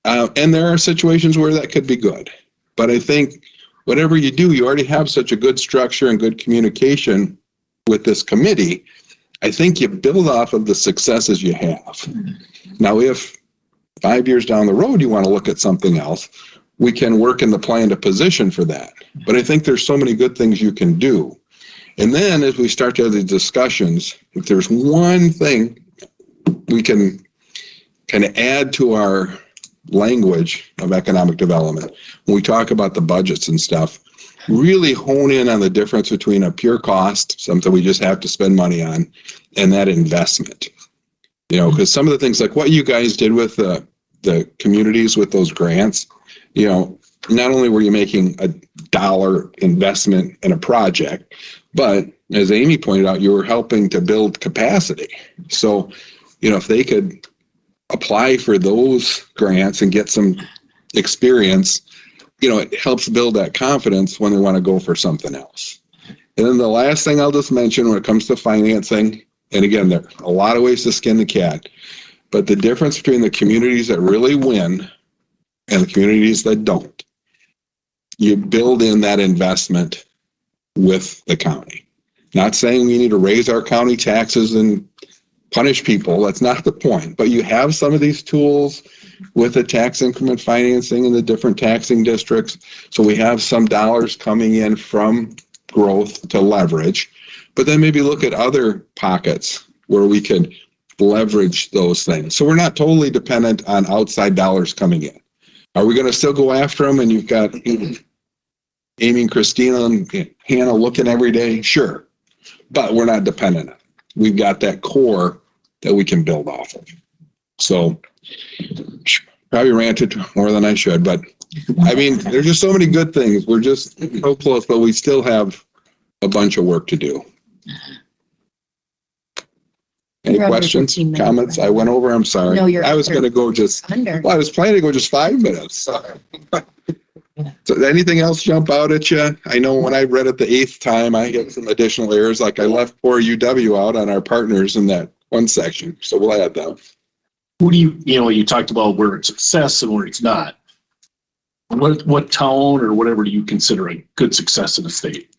And there are situations where that could be good. But I think whatever you do, you already have such a good structure and good communication with this committee. I think you build off of the successes you have. Now, if 5 years down the road you want to look at something else, we can work in the plan to position for that. But I think there's so many good things you can do. And then as we start to have these discussions, if there's one thing we can kind of add to our language of economic development, when we talk about the budgets and stuff, really hone in on the difference between a pure cost, something we just have to spend money on, and that investment. You know, because some of the things like what you guys did with the communities with those grants, you know, not only were you making a dollar investment in a project, but as Amy pointed out, you were helping to build capacity. So, you know, if they could apply for those grants and get some experience, you know, it helps build that confidence when they want to go for something else. And then the last thing I'll just mention when it comes to financing, and again, there are a lot of ways to skin the cat, but the difference between the communities that really win and the communities that don't, you build in that investment with the county. Not saying we need to raise our county taxes and punish people. That's not the point. But you have some of these tools with the tax increment financing in the different taxing districts. So we have some dollars coming in from growth to leverage. But then maybe look at other pockets where we could leverage those things. So we're not totally dependent on outside dollars coming in. Are we going to still go after them? And you've got Amy and Christina and Hannah looking every day? Sure. But we're not dependent on it. We've got that core that we can build off of. So probably ranted more than I should, but I mean, there's just so many good things. We're just so close, but we still have a bunch of work to do. Any questions, comments? I went over, I'm sorry. No, I was going to go just, Under. well, I was planning to go just 5 minutes. So anything else jump out at you? I know when I read it the 8th time, I had some additional errors, like I left poor UW out on our partners in that one section. So we'll add that. Who do you talked about where it's success and where it's not. What town or whatever do you consider a good success in the state?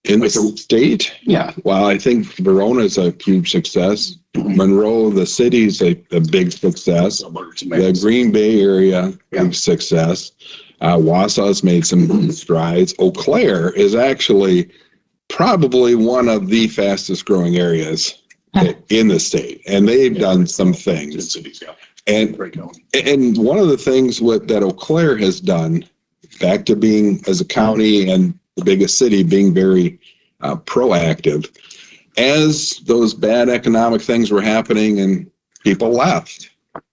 In the state? Yeah. Well, I think Verona is a huge success. Monroe, the city, is a big success. The Green Bay area, big success. Wausau's made some strides. Eau Claire is actually probably one of the fastest growing areas in the state. And they've done some things. And one of the things that Eau Claire has done, back to being as a county and the biggest city, being very proactive, as those bad economic things were happening and people left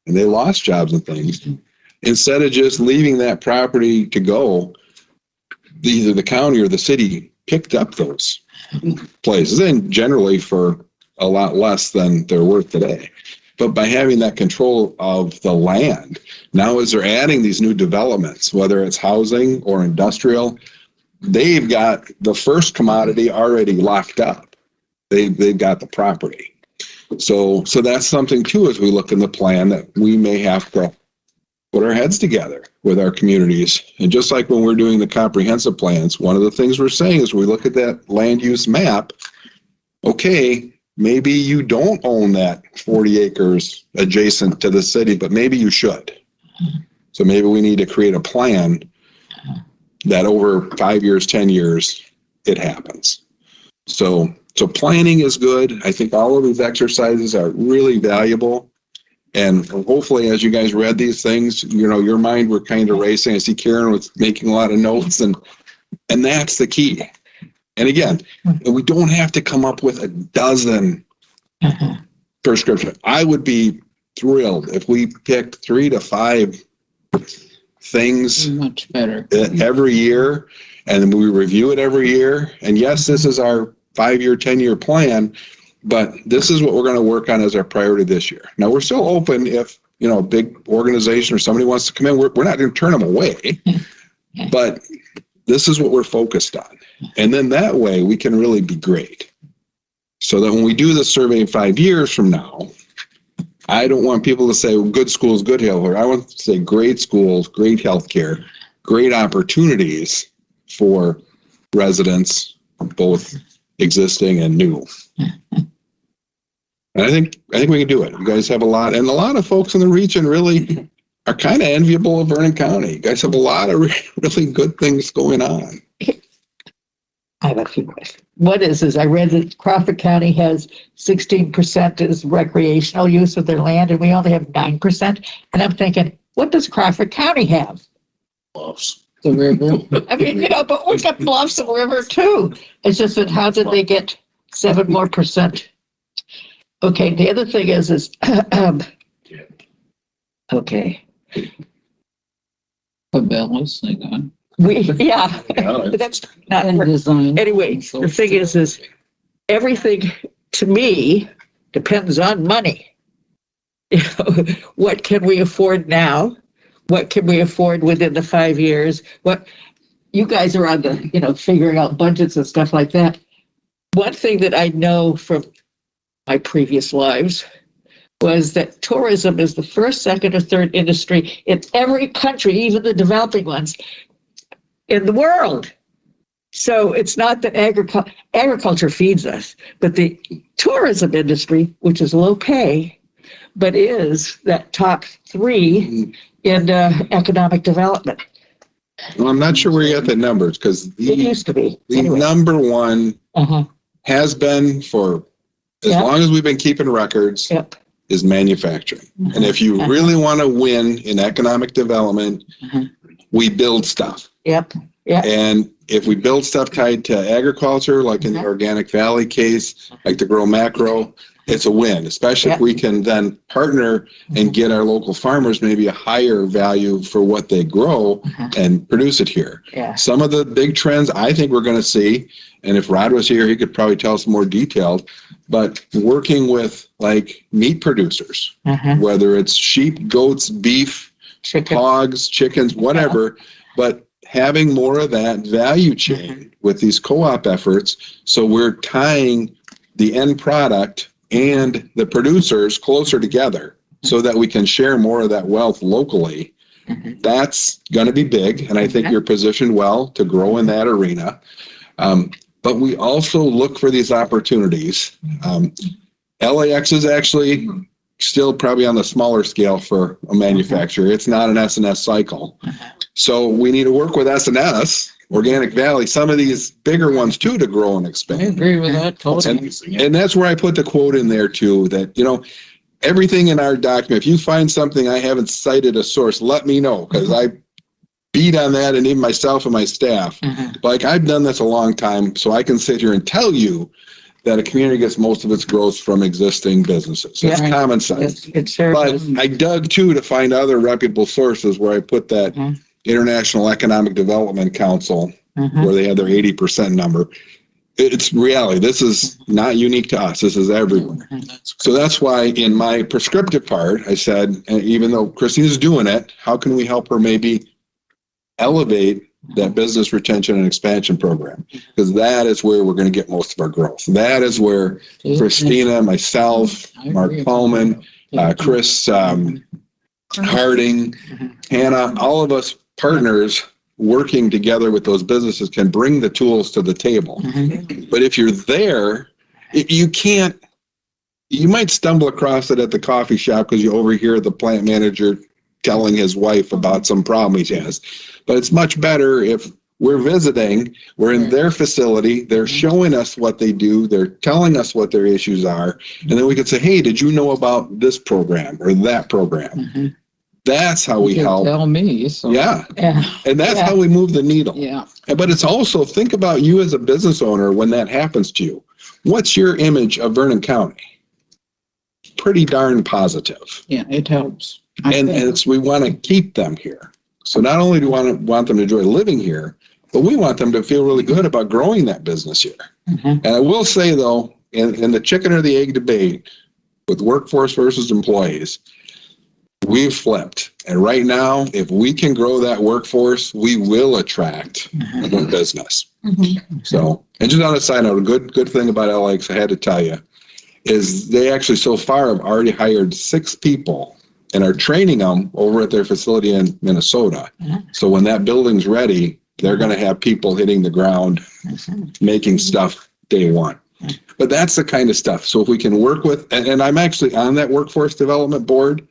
and they lost jobs and things, instead of just leaving that property to go, either the county or the city picked up those places, and generally for a lot less than they're worth today. But by having that control of the land, now as they're adding these new developments, whether it's housing or industrial, they've got the first commodity already locked up. They've got the property. So that's something too, as we look in the plan, that we may have to put our heads together with our communities. And just like when we're doing the comprehensive plans, one of the things we're saying is we look at that land use map. Okay, maybe you don't own that 40 acres adjacent to the city, but maybe you should. So maybe we need to create a plan that over 5 years, 10 years, it happens. So planning is good. I think all of these exercises are really valuable. And hopefully, as you guys read these things, your mind were kind of racing. I see Karen was making a lot of notes, and that's the key. And again, we don't have to come up with a dozen prescriptions. I would be thrilled if we picked 3 to 5 things Much better. every year, and then we review it every year. And yes, this is our 5-year, 10-year plan, but this is what we're going to work on as our priority this year. Now, we're still open if, a big organization or somebody wants to come in. We're not going to turn them away, but this is what we're focused on. And then that way we can really be great. So that when we do the survey in 5 years from now, I don't want people to say, well, good schools, good healthcare. I want to say great schools, great healthcare, great opportunities for residents, both existing and new. And I think we can do it. You guys have a lot, and a lot of folks in the region really are kind of enviable of Vernon County. You guys have a lot of really good things going on. I have a few questions. What is I read that Crawford County has 16% is recreational use of their land, and we only have 9%. And I'm thinking, what does Crawford County have? Bluffs. The river. I mean, but we got bluffs and river too. It's just that how did they get 7% more? Okay, the other thing is okay. A balance thing on. Yeah, that's not, And design. anyway, the thing is everything to me depends on money. What can we afford now? What can we afford within the 5 years? What you guys are on the, figuring out budgets and stuff like that. One thing that I know from my previous lives was that tourism is the first, second, or third industry in every country, even the developing ones in the world. So it's not that agriculture feeds us, but the tourism industry, which is low pay, but is that top 3 in economic development. Well, I'm not sure where you got the numbers, because It used to be. the Anyway. number one Uh-huh. has been for as Yep. long as we've been keeping records, Yep. is manufacturing. And if you really want to win in economic development, we build stuff. Yep. Yep. And if we build stuff tied to agriculture, like in the Organic Valley case, like the Grow Macro, it's a win, especially if we can then partner and get our local farmers maybe a higher value for what they grow and produce it here. Yeah. Some of the big trends I think we're going to see, and if Rod was here, he could probably tell us more detailed, but working with like meat producers, whether it's sheep, goats, beef, hogs, chickens, whatever, but having more of that value chain with these co-op efforts. So we're tying the end product and the producers closer together so that we can share more of that wealth locally. That's going to be big. And I think you're positioned well to grow in that arena. But we also look for these opportunities. LAX is actually still probably on the smaller scale for a manufacturer. It's not an S&S cycle. So we need to work with S&S, Organic Valley, some of these bigger ones too, to grow and expand. I agree with that totally. And that's where I put the quote in there too, that, everything in our document, if you find something I haven't cited a source, let me know, because I beat on that, and even myself and my staff. Like, I've done this a long time, so I can sit here and tell you that a community gets most of its growth from existing businesses. It's common sense. But I dug too to find other reputable sources where I put that International Economic Development Council, where they had their 80% number. It's reality. This is not unique to us. This is everyone. So that's why in my prescriptive part, I said, even though Christine's doing it, how can we help her maybe elevate that business retention and expansion program? Because that is where we're going to get most of our growth. That is where Christina, myself, Mark Pullman, Chris Harding, Hannah, all of us partners working together with those businesses can bring the tools to the table. But if you're there, you can't, you might stumble across it at the coffee shop because you overhear the plant manager telling his wife about some problem he has. But it's much better if we're visiting, we're in their facility, they're showing us what they do, they're telling us what their issues are, and then we could say, hey, did you know about this program or that program? That's how we You help. tell me, so. Yeah. Yeah. And that's how we move the needle. Yeah, But it's also, think about you as a business owner when that happens to you. What's your image of Vernon County? Pretty darn positive. yeah, it helps. And it's, we want to keep them here. So not only do we want them to enjoy living here, but we want them to feel really good about growing that business here. And I will say though, in the chicken or the egg debate with workforce versus employees, we've flipped. And right now, if we can grow that workforce, we will attract more business. So, and just on a side note, a good thing about LX, I had to tell you, is they actually so far have already hired 6 people and are training them over at their facility in Minnesota. So when that building's ready, they're going to have people hitting the ground, making stuff day one. But that's the kind of stuff. So if we can work with, and I'm actually on that workforce development board.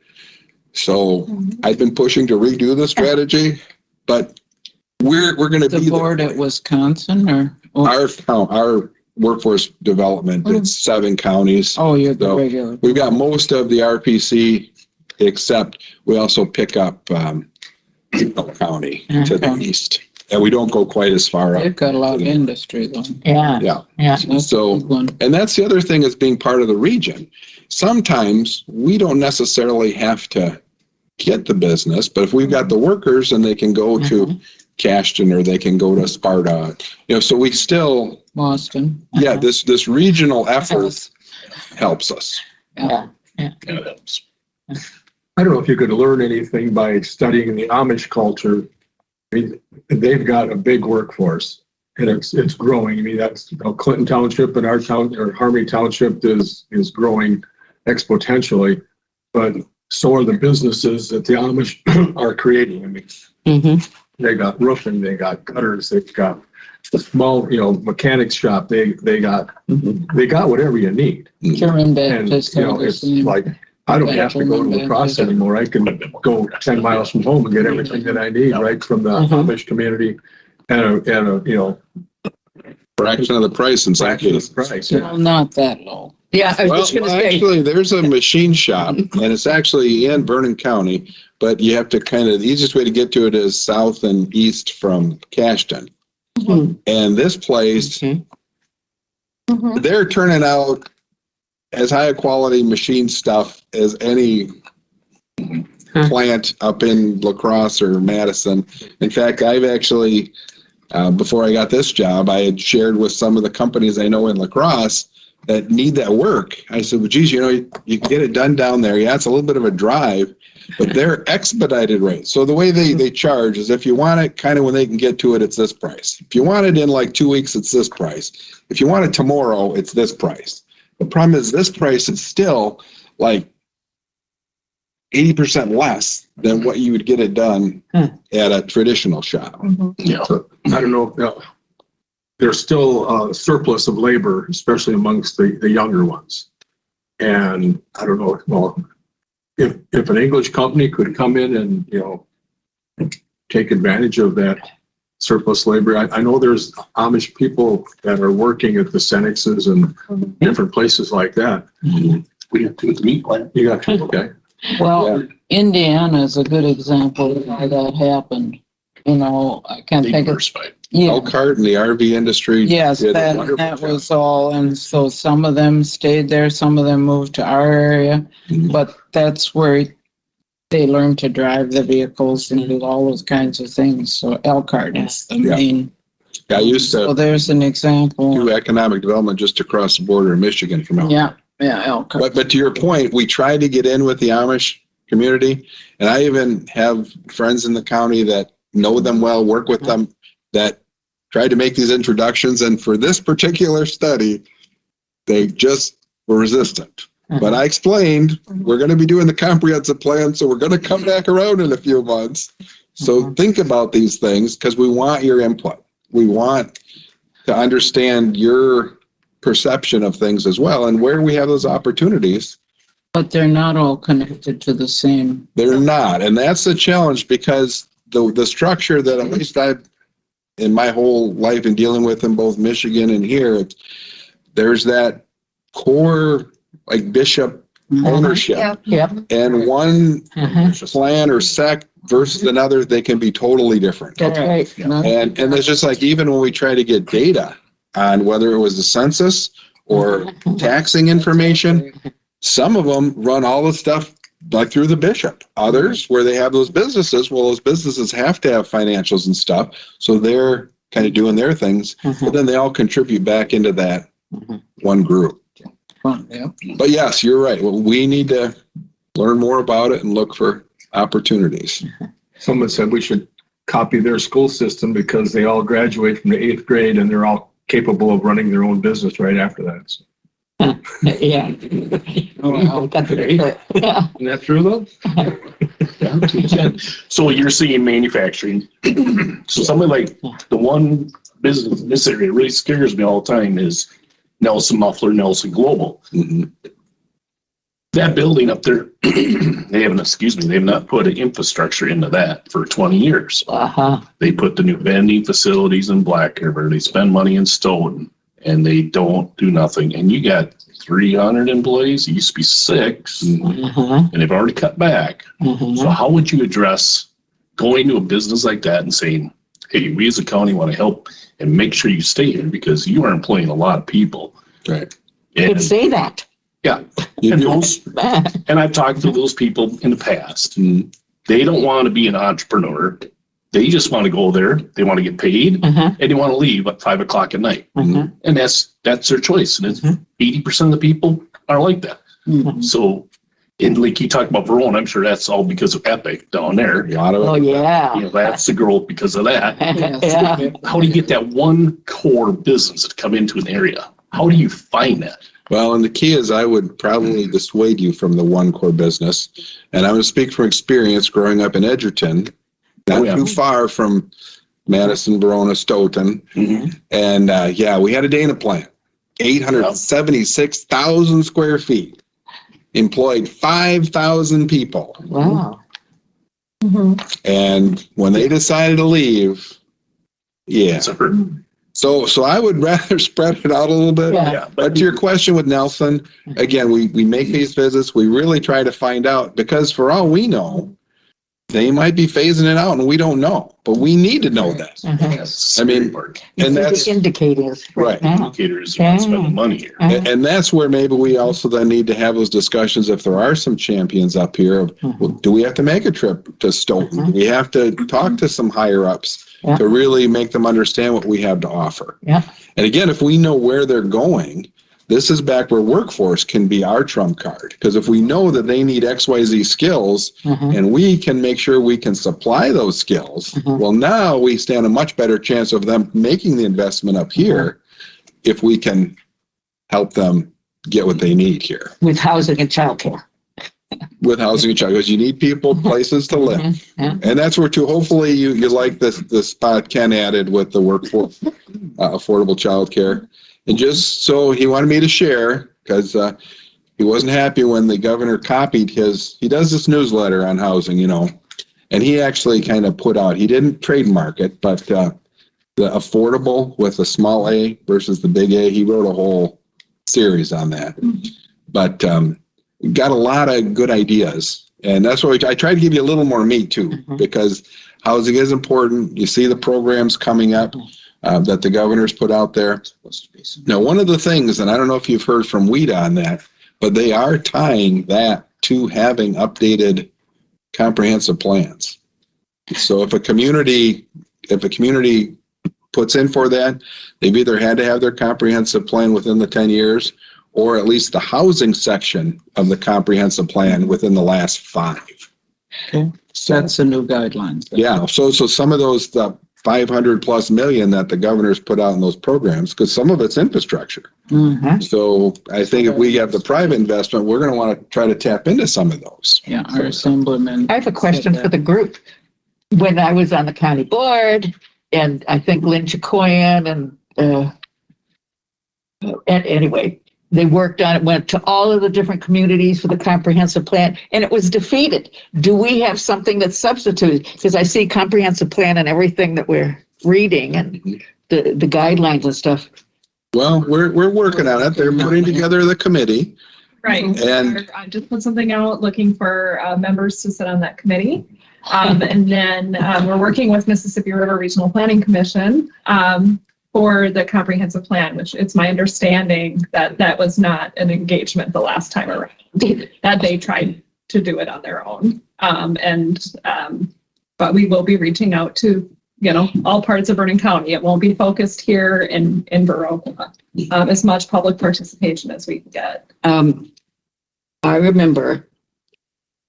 So I've been pushing to redo the strategy, but we're going to be The board at Wisconsin or? our workforce development. It's 7 counties. Oh, you're the So regular. we've got most of the RPC, except we also pick up County to the east. And we don't go quite as far up. They've got a lot of industry though. Yeah. Yeah. That's a So, good one. and that's the other thing is being part of the region. Sometimes we don't necessarily have to get the business, but if we've got the workers and they can go to Cashton or they can go to Sparta, so we still, Boston. this regional effort helps us. Yeah. I don't know if you could learn anything by studying the Amish culture. I mean, they've got a big workforce and it's growing. I mean, that's Clinton Township and our town or Harmony Township is growing exponentially, but so are the businesses that the Amish are creating. I mean, they got roofing, they got gutters, they've got a small, mechanics shop. They got whatever you need. German And, Baptist. it's like, I don't have to go to La Crosse anymore. I can go 10 miles from home and get everything that I need right from the Amish community and a Fraction of the price in some fraction of cases. the price. Well, not that low. Yeah, I was Well, just going to say. actually, there's a machine shop and it's actually in Vernon County, but you have to the easiest way to get to it is south and east from Cashton. And this place, they're turning out as high a quality machine stuff as any plant up in La Crosse or Madison. In fact, I've actually, before I got this job, I had shared with some of the companies I know in La Crosse that need that work. I said, well, geez, you can get it done down there. Yeah, it's a little bit of a drive, but they're expedited rates. So the way they charge is if you want it kind of when they can get to it, it's this price. If you want it in like 2 weeks, it's this price. If you want it tomorrow, it's this price. The problem is this price is still like 80% less than what you would get it done at a traditional shop. Yeah. So, I don't know. There's still a surplus of labor, especially amongst the younger ones. And I don't know, well, if an English company could come in and, take advantage of that surplus labor. I know there's Amish people that are working at the Senexes and different places like that. We have to meat plant. You got to, okay. Well, Indiana is a good example of how that happened. I can't think of. Diversified. Yeah. Elkhart and the RV industry. Yes, did a that wonderful was all. And so some of them stayed there, some of them moved to our area, but that's where they learned to drive the vehicles and do all those kinds of things. So Elkhart is the main. I used So to there's an example. do economic development just across the border in Michigan from Elkhart. Yeah, Elkhart. But to your point, we tried to get in with the Amish community, and I even have friends in the county that know them well, work with them, that tried to make these introductions. And for this particular study, they just were resistant. But I explained, we're going to be doing the comprehensive plan, so we're going to come back around in a few months. So think about these things because we want your input. We want to understand your perception of things as well and where we have those opportunities. But they're not all connected to the same. They're not. And that's the challenge because the structure that at least I've in my whole life in dealing with in both Michigan and here, there's that core like bishop ownership. Yep. And one Uh-huh. plan or sect versus another, they can be totally different. That's right. And it's just like even when we try to get data on whether it was the census or taxing information, some of them run all the stuff like through the bishop. Others where they have those businesses, well, those businesses have to have financials and stuff. So they're kind of doing their things, but then they all contribute back into that one group. But yes, you're right. Well, we need to learn more about it and look for opportunities. Someone said we should copy their school system because they all graduate from the 8th grade and they're all capable of running their own business right after that. So. Yeah. Well, Yeah. Isn't that true though? So you're seeing manufacturing. So somebody like the one business in this area really scares me all the time is Nelson Muffler, Nelson Global. Mhm. That building up there, they have not put an infrastructure into that for 20 years. Uh-huh. They put the new vending facilities in Black River. They spend money in Stoughton and they don't do nothing. And you got 300 employees. It used to be 6 Uh-huh. and they've already cut back. So Uh-huh. how would you address going to a business like that and saying, hey, we as a county want to help and make sure you stay here because you are employing a lot of people. Right. You And could say that. yeah, You and do. those, and I've talked to those people in the past. Mhm. They don't want to be an entrepreneur. They just want to go there. They want to get paid Uh-huh. and they want to leave at 5 o'clock at night. Uh-huh. And that's their choice. And it's 80% of the people are like that. Mhm. So, and like you talked about Vernon, I'm sure that's all because of Epic down there. A lot of Oh, it. yeah. You know, that's the growth because of that. Yeah. How do you get that one core business to come into an area? How do you find that? Well, and the key is I would probably dissuade you from the one core business. And I'm going to speak from experience growing up in Edgerton, not Oh, yeah. too far from Madison, Verona, Stoughton. Mhm. And yeah, we had a Dana plant, 876,000 square feet, employed 5,000 people. Wow. And when they decided to leave, yeah. It's a hurt. So I would rather spread it out a little bit. Yeah. Yeah, But to your question with Nelson, again, we make these visits. We really try to find out because for all we know, they might be phasing it out and we don't know, but we need to know that. Uh-huh. that's I mean, the part. And You see that's, the indicators Right. right now. Indicators are not spending money here. Uh-huh. and that's where maybe we also then need to have those discussions if there are some champions up here. Well, do we have to make a trip to Stoughton? Do we have to talk to some higher ups Yeah. to really make them understand what we have to offer? Yeah. And again, if we know where they're going, this is back where workforce can be our trump card. Because if we know that they need XYZ skills Uh-huh. and we can make sure we can supply those skills, Mhm. well, now we stand a much better chance of them making the investment up here if we can help them get what they need here With housing and childcare. with housing and child. Because you need people, places to live. Mhm. Yeah. And that's where too, hopefully you like this spot Ken added with the workforce, affordable childcare. And just so he wanted me to share, because he wasn't happy when the governor copied he does this newsletter on housing, and he actually kind of put out, he didn't trademark it, but the affordable with a small a versus the big A, he wrote a whole series on that. But got a lot of good ideas. And that's why I try to give you a little more meat too, because housing is important. You see the programs coming up that the governor's put out there. Now, one of the things, and I don't know if you've heard from WIDA on that, but they are tying that to having updated comprehensive plans. So if a community puts in for that, they've either had to have their comprehensive plan within the 10 years or at least the housing section of the comprehensive plan within the last 5. Okay. So That's the new guidelines. yeah, so some of those 500 plus million that the governor's put out in those programs, because some of it's infrastructure. Mhm. So I think if we have the private investment, we're going to want to try to tap into some of those. Yeah, our assemblyman. I have a question for the group. When I was on the county board, and I think Lynn Chicoyan and anyway, they worked on it, went to all of the different communities for the comprehensive plan, and it was defeated. Do we have something that's substituted? Because I see comprehensive plan and everything that we're reading and the guidelines and stuff. Well, we're working on it. They're putting together the committee. Right. And I just put something out looking for members to sit on that committee. And then we're working with Mississippi River Regional Planning Commission for the comprehensive plan, which it's my understanding that that was not an engagement the last time around, that they tried to do it on their own. But we will be reaching out to, all parts of Vernon County. It won't be focused here in Baroka. As much public participation as we can get. I remember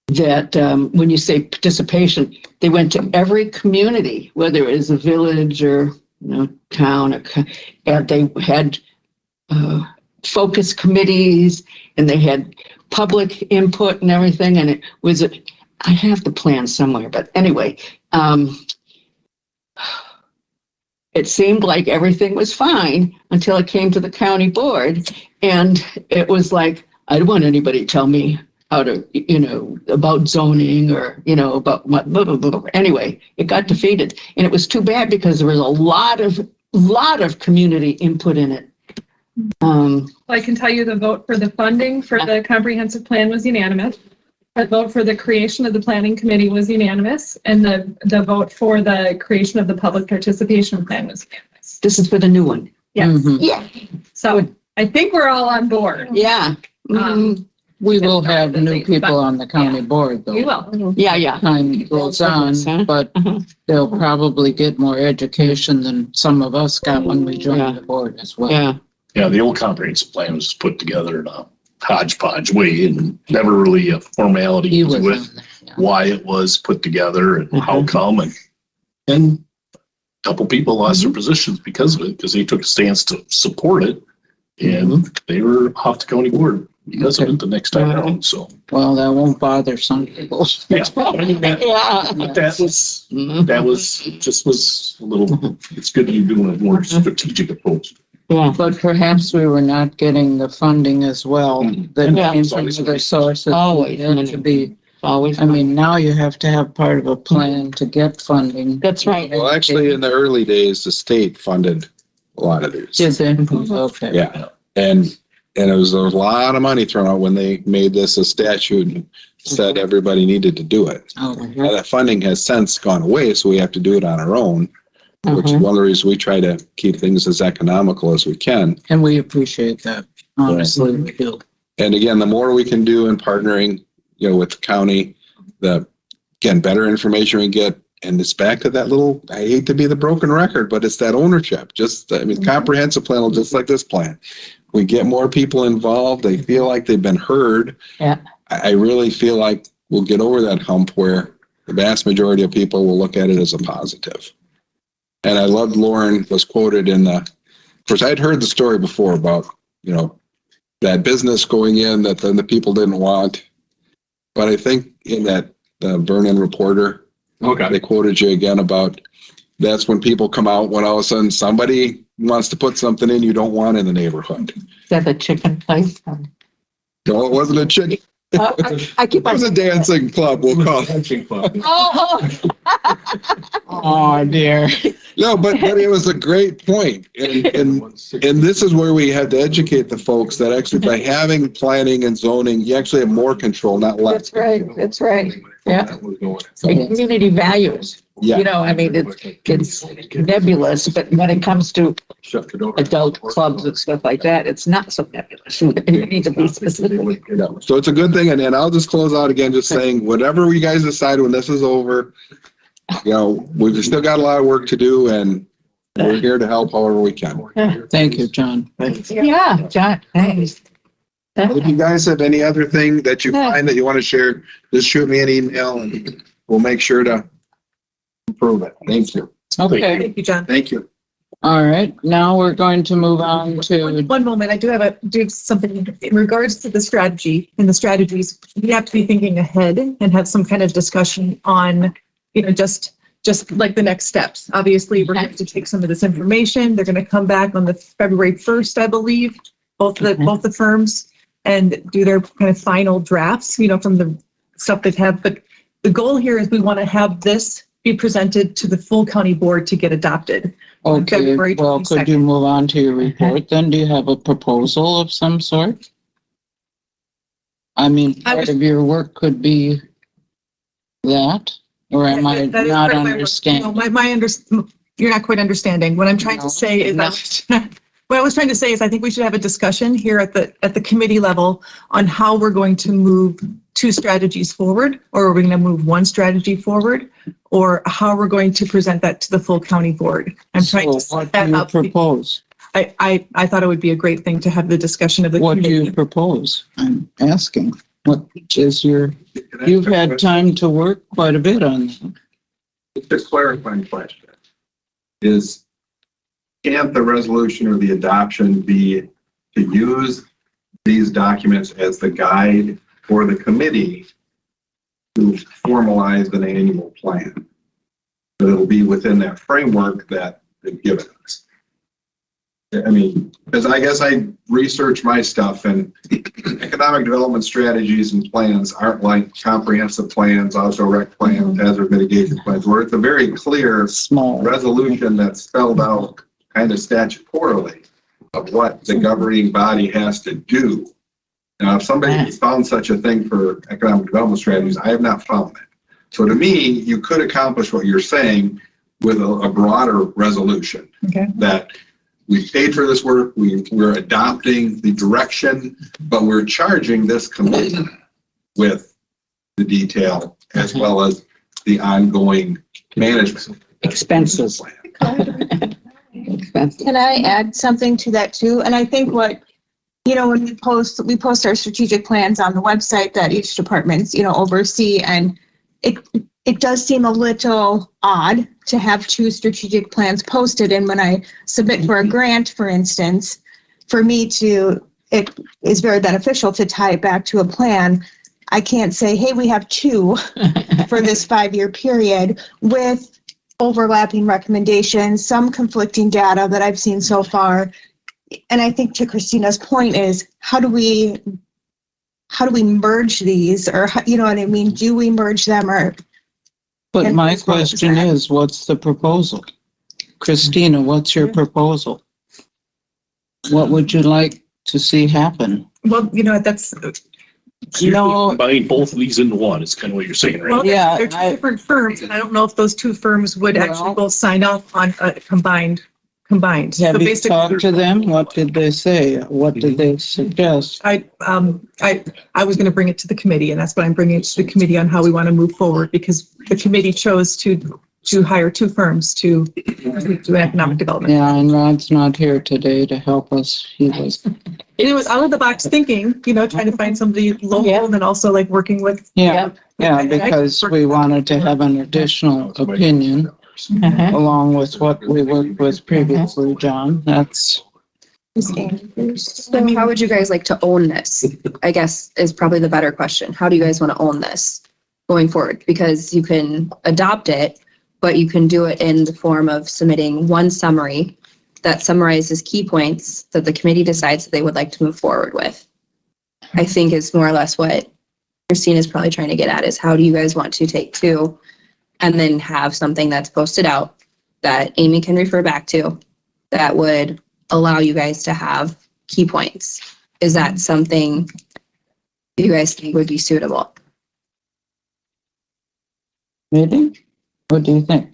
that when you say participation, they went to every community, whether it was a village or town, and they had focus committees, and they had public input and everything. And it was, I have the plan somewhere, but anyway, it seemed like everything was fine until it came to the county board, and it was like, I don't want anybody to tell me how to, about zoning or, about what, blah, blah, blah. Anyway, it got defeated, and it was too bad because there was a lot of community input in it. I can tell you the vote for the funding for the comprehensive plan was unanimous. The vote for the creation of the planning committee was unanimous, and the vote for the creation of the public participation plan was unanimous. This is for the new one. Yes. Mhm. Yeah. So I think we're all on board. Yeah. We will have new people on the county board, though. We will. Yeah. Time goes on, but they'll probably get more education than some of us got when we joined the board as well. Yeah. Yeah, the old comprehensive plan was put together in a hodgepodge way and never really a formality He was to it, on there, yeah. why it was put together and how come, and a couple people lost their positions because of it, because they took a stance to support it, and they were off the county board because of it the next time around, so. Well, that won't bother some people. Yeah, I mean, that Yeah. was a little, it's good to be doing a more strategic approach. Yeah. But perhaps we were not getting the funding as well that Yeah. came from other sources. Always. It to be, Always. I mean, now you have to have part of a plan to get funding. That's right. Well, actually, in the early days, the state funded a lot of these. Is it? Okay. Yeah. And it was a lot of money thrown out when they made this a statute and said everybody needed to do it. Oh, Now, that funding has since gone away, so we have to do it on our own, which is one of the reasons we try to keep things as economical as we can. and we appreciate that. Honestly, we do. And again, the more we can do in partnering, with the county, better information we get. And it's back to that little, I hate to be the broken record, but it's that ownership. Comprehensive plan, just like this plan. We get more people involved. They feel like they've been heard. Yeah. I really feel like we'll get over that hump where the vast majority of people will look at it as a positive. And I loved Lauren was quoted of course, I'd heard the story before about, that business going in that then the people didn't want. But I think in that Vernon Reporter, they quoted you again about that's when people come out when all of a sudden somebody wants to put something in you don't want in the neighborhood. Is that the chicken place? No, it wasn't a chicken. I keep It was a dancing club, we'll call it. Dancing club. Oh, Oh, dear. No, but it was a great point. And this is where we had to educate the folks that actually by having planning and zoning, you actually have more control, not less. that's right. That's right. Yeah. So, Community values. yeah. It's nebulous, but when it comes to Shut the door. adult clubs and stuff like that, it's not so nebulous. You need to be specific. So it's a good thing. And I'll just close out again, just saying, whatever you guys decide when this is over, we've still got a lot of work to do and we're here to help however we can. Thank you, John. Yeah, John, thanks. If you guys have any other thing that you find that you want to share, just shoot me an email and we'll make sure to improve it. Thank you. Okay, Thank you, John. Thank you. all right. Now we're going to move on to, One moment, I do have something in regards to the strategy and the strategies. We have to be thinking ahead and have some kind of discussion on, just like the next steps. Obviously, we're going to take some of this information. They're going to come back on the February 1st, I believe, both the firms, and do their kind of final drafts, from the stuff they've had. But the goal here is we want to have this be presented to the full county board to get adopted. okay, February well, could 22nd. you move on to your report then? Do you have a proposal of some sort? I mean, part of your work could be that, or am I That is not part of my work. understanding? No, you're not quite understanding. What I'm trying No, to say is, no. what I was trying to say is I think we should have a discussion here at the committee level on how we're going to move two strategies forward, or are we going to move one strategy forward, or how we're going to present that to the full county board. I'm trying to So what set that do you up. propose? I thought it would be a great thing to have the discussion of the What do committee. you propose? I'm asking. What is your, you've had time to work quite a bit on that. Just clarifying question. Can't the resolution or the adoption be to use these documents as the guide for the committee to formalize an annual plan? So it'll be within that framework that they've given us. I mean, because I guess I research my stuff, and economic development strategies and plans aren't like comprehensive plans, auto rec plans, hazard mitigation plans, where it's a very clear Small. resolution that's spelled out kind of statutorily of what the governing body has to do. Now, if somebody has found such a thing for economic development strategies, I have not found that. So to me, you could accomplish what you're saying with a broader resolution. Okay. That we paid for this work, we're adopting the direction, but we're charging this committee with the detail as well as the ongoing management. Expenses. Plan. Expenses. Can I add something to that too? And I think when we post our strategic plans on the website that each departments, oversee, and it does seem a little odd to have two strategic plans posted. And when I submit for a grant, for instance, it is very beneficial to tie it back to a plan. I can't say, hey, we have two for this 5-year period with overlapping recommendations, some conflicting data that I've seen so far. And I think to Christina's point is, how do we merge these, or you know what I mean? Do we merge them, or? But my question is, what's the proposal? Christina, what's your proposal? What would you like to see happen? Well, that's, Combine both of these into one, is kind of what you're saying, right? well, Yeah, they're two different firms, and I don't know if those two firms would actually both sign off on a combined. So Have you basically, talked to them? What did they say? What did they suggest? I was going to bring it to the committee, and that's what I'm bringing it to the committee on how we want to move forward, because the committee chose to hire two firms to do economic development. Yeah, and Rod's not here today to help us. It was out of the box thinking, trying to find somebody local and also like working with. Yeah, because we wanted to have an additional opinion along with what we worked with previously, John. That's. So how would you guys like to own this? I guess is probably the better question. How do you guys want to own this going forward? Because you can adopt it, but you can do it in the form of submitting one summary that summarizes key points that the committee decides that they would like to move forward with. I think is more or less what Christine is probably trying to get at, is how do you guys want to take two and then have something that's posted out that Amy can refer back to that would allow you guys to have key points. Is that something you guys think would be suitable? Maybe? What do you think?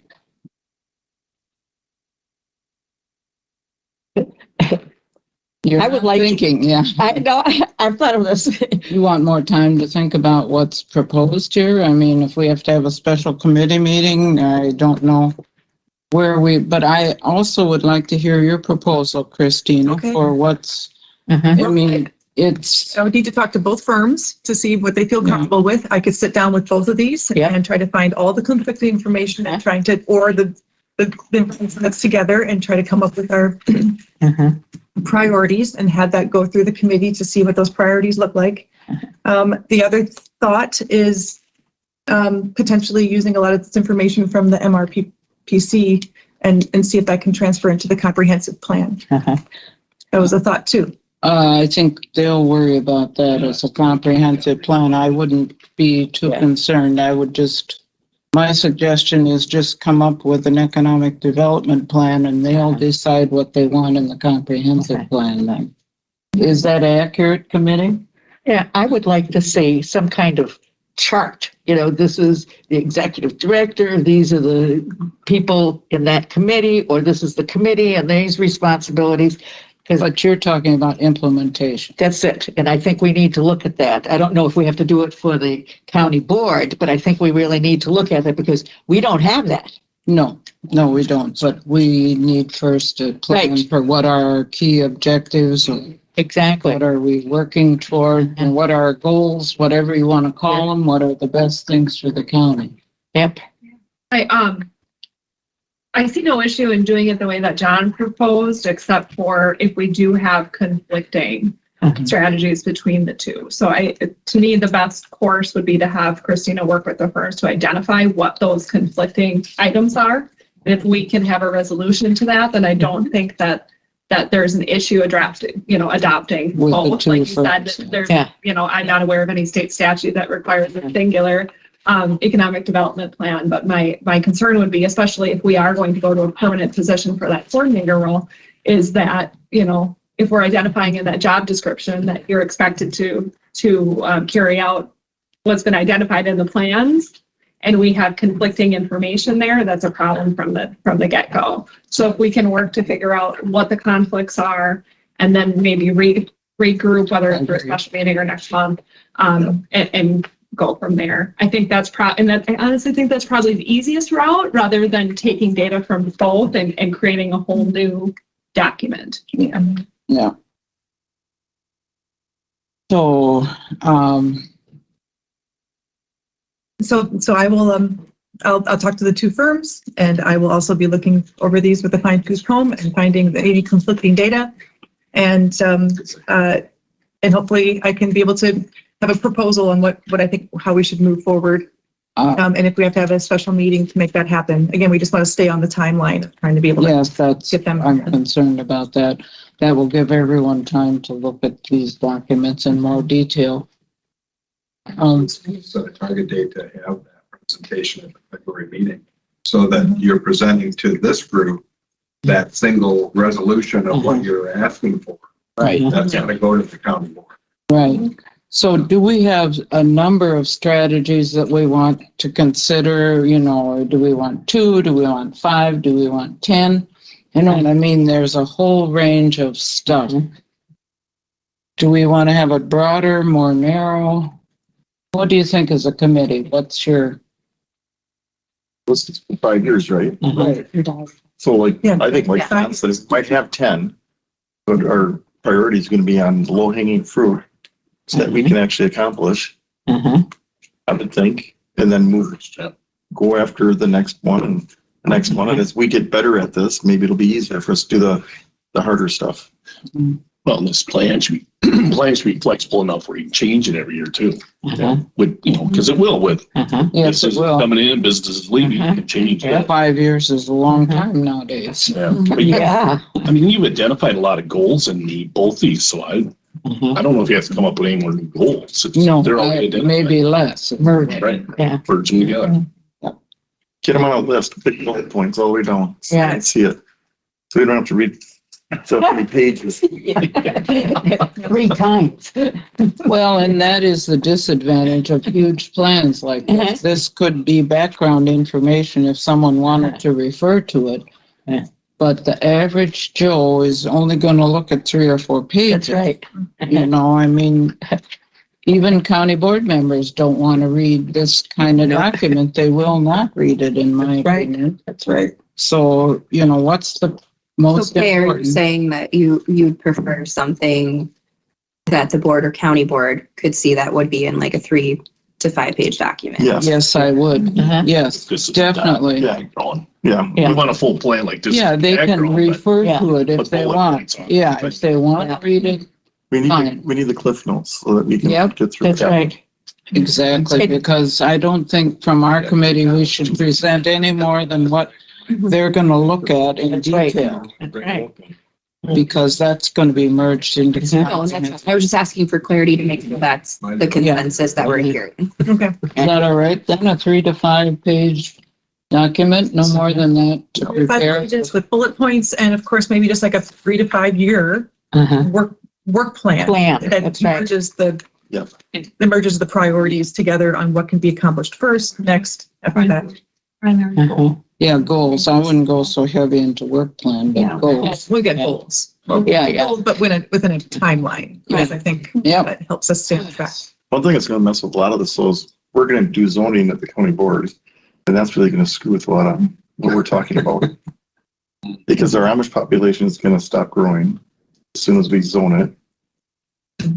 You're I would like to- thinking, yeah. I've thought of this. You want more time to think about what's proposed here? I mean, if we have to have a special committee meeting, I don't know but I also would like to hear your proposal, Christina, Okay. for what's, I mean, I would need to talk to both firms to see what they feel comfortable with. I could sit down with both of these and try to find all the conflicting information and or the the information that's together and try to come up with our priorities and have that go through the committee to see what those priorities look like. The other thought is potentially using a lot of this information from the MRPC and see if that can transfer into the comprehensive plan. That was a thought too. I think they'll worry about that as a comprehensive plan. I wouldn't be too concerned. I would just, my suggestion is just come up with an economic development plan and they'll decide what they want in the comprehensive plan then. Is that accurate, committee? Yeah, I would like to see some kind of chart. You know, this is the executive director, these are the people in that committee, or this is the committee and these responsibilities. But you're talking about implementation. That's it. And I think we need to look at that. I don't know if we have to do it for the county board, but I think we really need to look at it because we don't have that. No, we don't. But we need first to plan for what are our key objectives. Exactly. What are we working toward and what are our goals, whatever you want to call them, what are the best things for the county? Yep. I see no issue in doing it the way that John proposed, except for if we do have conflicting strategies between the two. So to me, the best course would be to have Christina work with the firms to identify what those conflicting items are. And if we can have a resolution to that, then I don't think that there's an issue adopting With both. the Like you two said, there's, I'm not aware of any state statute that requires a singular economic development plan, but my concern would be, especially if we are going to go to a permanent position for that coordinator role, is that, if we're identifying in that job description that you're expected to carry out what's been identified in the plans, and we have conflicting information there, that's a problem from the get-go. So if we can work to figure out what the conflicts are, and then maybe regroup, whether it's for a special meeting or next month, and go from there. I think that's I honestly think that's probably the easiest route, rather than taking data from both and creating a whole new document. Yeah. So, So I will, I'll talk to the two firms, and I will also be looking over these with a fine-tooth comb and finding any conflicting data. And hopefully I can be able to have a proposal on what I think, how we should move forward. And if we have to have a special meeting to make that happen. Again, we just want to stay on the timeline of trying to be able to get them. I'm concerned about that. That will give everyone time to look at these documents in more detail. Set a target date to have that presentation at the February meeting, so that you're presenting to this group that single resolution of what you're asking for. Right. That's going to go to the county board. Right. So do we have a number of strategies that we want to consider, or do we want 2? Do we want 5? Do we want 10? You know what I mean? There's a whole range of stuff. Do we want to have it broader, more narrow? What do you think as a committee? What's your... It's 5 years, right? Right. So I think like John says, might have 10, but our priority is going to be on low hanging fruit so that we can actually accomplish, I would think, and then go after the next one and the next one. And as we get better at this, maybe it'll be easier for us to do the harder stuff. Well, this plan should be flexible enough where you can change it every year too. Because it will with Yes, it business will. coming in, businesses leaving, you can change that. 5 years is a long time nowadays. Yeah. But I mean, you've identified a lot of goals in both these, so I don't know if you have to come up with any more new goals. No, They're already identified. maybe less. Right. Yeah. Merge them together. Get them on a list, big bullet points all the way down. Yeah. I see it. So you don't have to read so many pages. 3 times. Well, and that is the disadvantage of huge plans like this. This could be background information if someone wanted to refer to it. But the average Joe is only going to look at 3 or 4 pages. That's right. I mean, even county board members don't want to read this kind of document. They will not read it, in my opinion. That's right. So, what's the most So Kay, are you important? saying that you'd prefer something that the board or county board could see that would be in like a 3 to 5-page document. Yes. Yes, I would. Yes, This is definitely. Yeah. Yeah, Yeah. we want a full plan like this. Yeah, they can refer Yeah. to it if But they bullet want. points on it. Yeah, if they want to read it, Fine. We need the cliff notes so that we can Yep, get through. That's right. exactly, because I don't think from our committee, we should present any more than what they're going to look at in right. detail, Right. because that's going to be merged into. No, that's, I was just asking for clarity to make sure that's the consensus that we're hearing. Okay. Is that all right? Then a 3 to 5 page document, no more than that to 5 prepare. pages with bullet points and of course, maybe just like a 3 to 5 year work plan. Plan, That that's right. merges the, Yep. that merges the priorities together on what can be accomplished first, next, after that. Yeah, goals. I wouldn't go so heavy into work plan, Yeah. but goals. We get goals. Yeah, Goals, but within a timeline, because I think Yep. that helps us stay on track. One thing that's gonna mess with a lot of this is we're gonna do zoning at the county board. And that's really gonna screw with a lot of what we're talking about. Because our Amish population is gonna stop growing as soon as we zone it.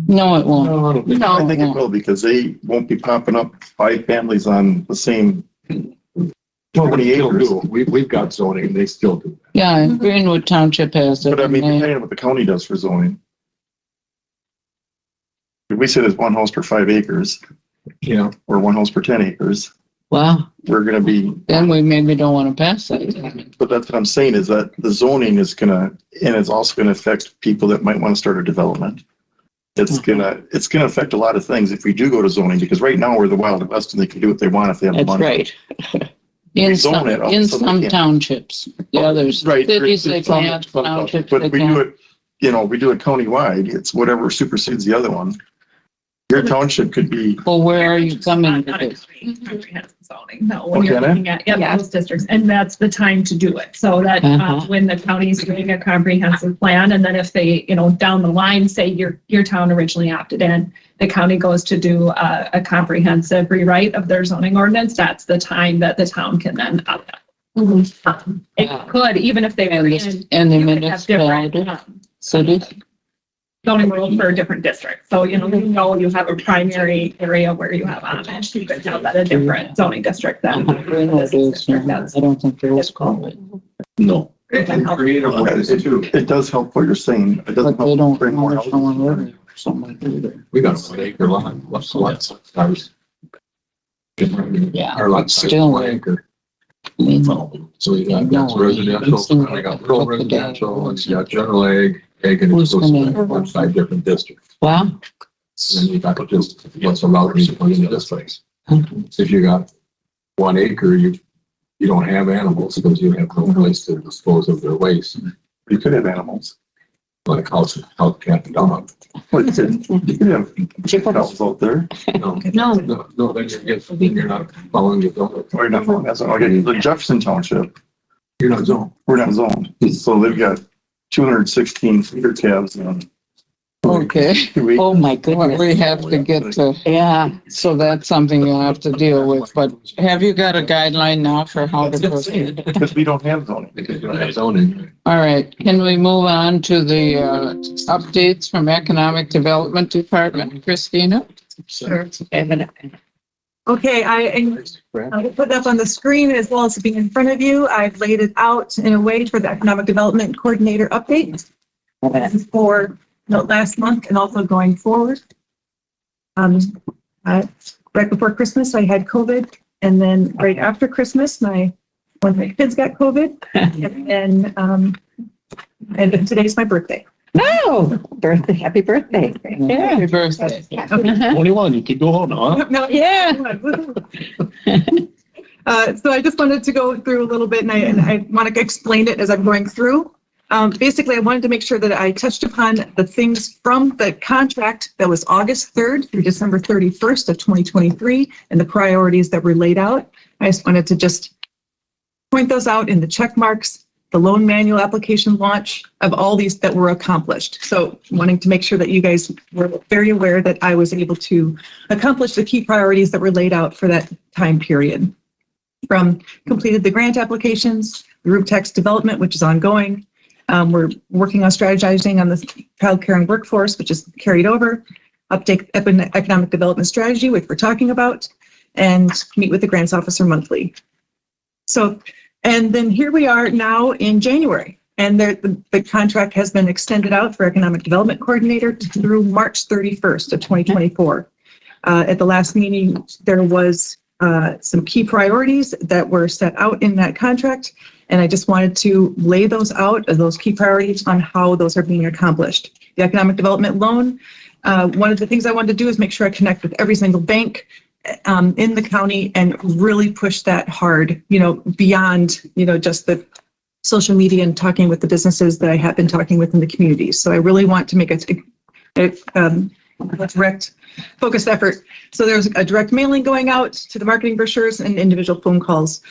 No, it won't. I think it will because they won't be popping up 5 families on the same. Well, 20 they still acres. do. We've got zoning and they still do. Yeah, and Greenwood Township has it. But I mean, and they- depending on what the county does for zoning. If we say there's 1 house per 5 acres Yeah. or 1 house per 10 acres, Wow, we're gonna be, then we maybe don't want to pass that. but that's what I'm saying is that the zoning is gonna, and it's also gonna affect people that might want to start a development. It's gonna affect a lot of things if we do go to zoning, because right now we're the Wild West and they can do what they want if they have the That's money. right. In zone some, it, all of a in sudden some they can't. townships, the others, Right. cities they There's some- can't, townships But they we do can't. it, we do it countywide. It's whatever supersedes the other one. Your township could be, Well, where are you coming with Not this? comprehensive zoning, no, when you're Okay, looking at, yeah, those districts, and that's the time to do it. So that, when the county's doing a comprehensive plan, and then if they, down the line, say your town originally opted in, the county goes to do a comprehensive rewrite of their zoning ordinance, that's the time that the town can then opt out. It could, even if they were in. And the you could have different, municipality, cities? zoning rules for a different district. So, you have a primary area where you have Amish, you could have that a different zoning district than. Greenwood is, I don't think there is called it. No. it does help what you're saying. It doesn't But they help don't bring more want someone houses. living or something like that. We got a 1 acre lot. What's the lot size? Yeah, Our lot but size is still, 1 acre. I mean, So you got that's residential, I got rural residential, and you got general ag and Who's it's gonna- supposed to 5 different districts. wow. And then you got just what's allowed to be put into this place. If you got 1 acre, you don't have animals because you have no place to dispose of their waste, You could have animals. like house, cat and dog. But you could have cows out there. No, then you're not following your zone. Or you're not following that zone. Okay, the Jefferson Township, You're not zoned. we're not zoned. So they've got 216 feeder calves and Okay, 2 acres. Oh, my well, goodness. we have to get to, Yeah. so that's something you'll have to deal with, but have you got a guideline now for how to proceed? Because we don't have zoning. Because you don't have zoning. All right, can we move on to the updates from Economic Development Department? Christina? Sure. Okay, I will put it up on the screen as well as being in front of you. I've laid it out in a way for the Economic Development Coordinator update. This is for last month and also going forward. Right before Christmas, I had COVID, and then right after Christmas, one of my kids got COVID, and today's my birthday. No, birthday, happy birthday. Yeah. Happy birthday. 21, you could go home now, huh? No, Yeah. So I just wanted to go through a little bit, and I want to explain it as I'm going through. Basically, I wanted to make sure that I touched upon the things from the contract that was August 3rd through December 31st of 2023 and the priorities that were laid out. I just wanted to just point those out in the check marks, the loan manual application launch of all these that were accomplished. So wanting to make sure that you guys were very aware that I was able to accomplish the key priorities that were laid out for that time period. From completed the grant applications, group text development, which is ongoing. We're working on strategizing on the childcare and workforce, which is carried over. update economic development strategy, which we're talking about, and meet with the grants officer monthly. So, and then here we are now in January, and the contract has been extended out for economic development coordinator through March 31st of 2024. At the last meeting, there was some key priorities that were set out in that contract, and I just wanted to lay those out, those key priorities, on how those are being accomplished. The economic development loan, one of the things I wanted to do is make sure I connect with every single bank in the county and really push that hard, beyond, just the social media and talking with the businesses that I have been talking with in the communities. So I really want to make a direct focused effort. So there's a direct mailing going out to the marketing brochures and individual phone calls.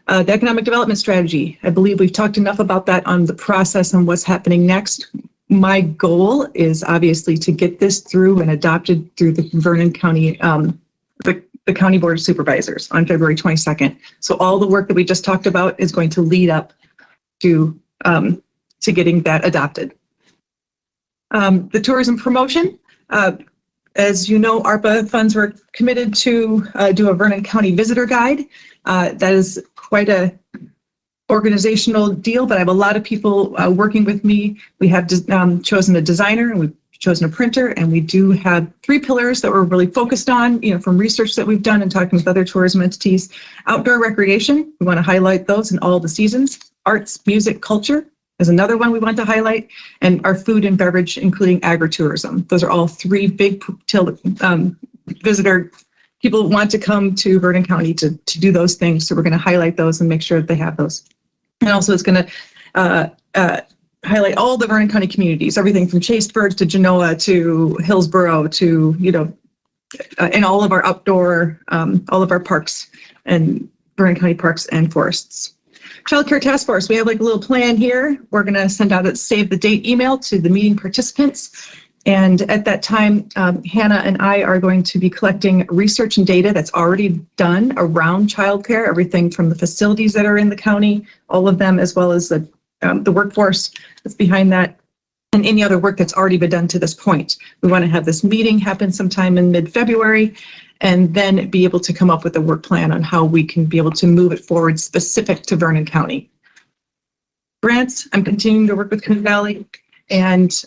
The economic development strategy, I believe we've talked enough about that on the process and what's happening next. My goal is obviously to get this through and adopted through the Vernon County, the County Board of Supervisors on February 22nd. So all the work that we just talked about is going to lead up to getting that adopted. The tourism promotion, as you know, ARPA funds were committed to do a Vernon County visitor guide. That is quite a organizational deal, but I have a lot of people working with me. We have chosen a designer, and we've chosen a printer, and we do have 3 pillars that we're really focused on, from research that we've done and talking with other tourism entities. Outdoor recreation, we want to highlight those in all the seasons. Arts, music, culture is another one we want to highlight, and our food and beverage, including agritourism. Those are all 3 big visitor people want to come to Vernon County to do those things. So we're going to highlight those and make sure that they have those. And also it's going to highlight all the Vernon County communities, everything from Chaseburg to Genoa to Hillsborough to, and all of our outdoor, all of our parks and Vernon County parks and forests. Child Care Task Force, we have like a little plan here. We're going to send out a save the date email to the meeting participants. And at that time, Hannah and I are going to be collecting research and data that's already done around childcare, everything from the facilities that are in the county, all of them, as well as the workforce that's behind that, and any other work that's already been done to this point. We want to have this meeting happen sometime in mid-February, and then be able to come up with a work plan on how we can be able to move it forward specific to Vernon County. Grants, I'm continuing to work with Coon Valley and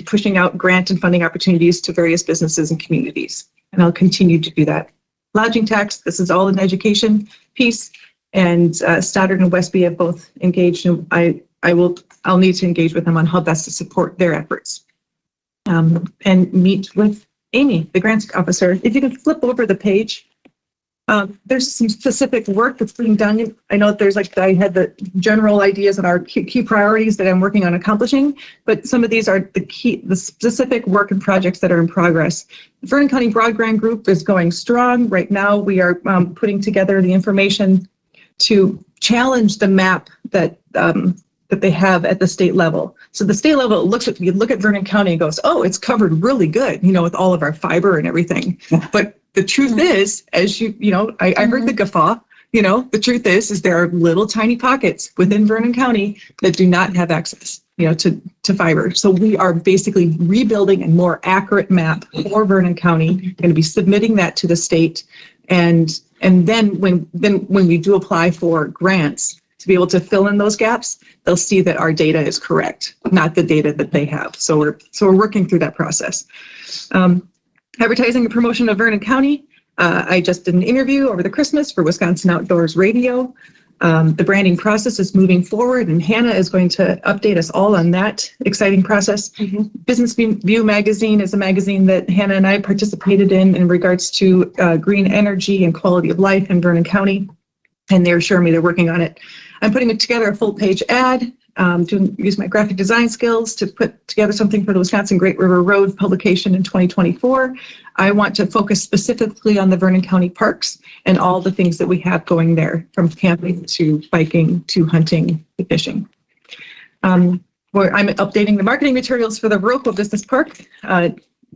pushing out grant and funding opportunities to various businesses and communities. And I'll continue to do that. Lodging tax, this is all an education piece, and Stoddard and Westby have both engaged, and I'll need to engage with them on how best to support their efforts. And meet with Amy, the grants officer. If you can flip over the page, there's some specific work that's being done. I know that there's I had the general ideas and our key priorities that I'm working on accomplishing, but some of these are the specific work and projects that are in progress. The Vernon County Broad Grant Group is going strong. Right now, we are putting together the information to challenge the map that they have at the state level. So the state level you look at Vernon County and goes, oh, it's covered really good, with all of our fiber and everything. But the truth is, as I heard the guffaw, the truth is there are little tiny pockets within Vernon County that do not have access, to fiber. So we are basically rebuilding a more accurate map for Vernon County, going to be submitting that to the state. And then when we do apply for grants, to be able to fill in those gaps, they'll see that our data is correct, not the data that they have. So we're working through that process. Advertising and promotion of Vernon County. I just did an interview over the Christmas for Wisconsin Outdoors Radio. The branding process is moving forward, and Hannah is going to update us all on that exciting process. Mm-hmm. Business View magazine is a magazine that Hannah and I participated in regards to green energy and quality of life in Vernon County, and they're assuring me they're working on it. I'm putting together a full-page ad, to use my graphic design skills to put together something for the Wisconsin Great River Road publication in 2024. I want to focus specifically on the Vernon County parks and all the things that we have going there, from camping to biking to hunting to fishing. Where I'm updating the marketing materials for the Viroqua Business Park.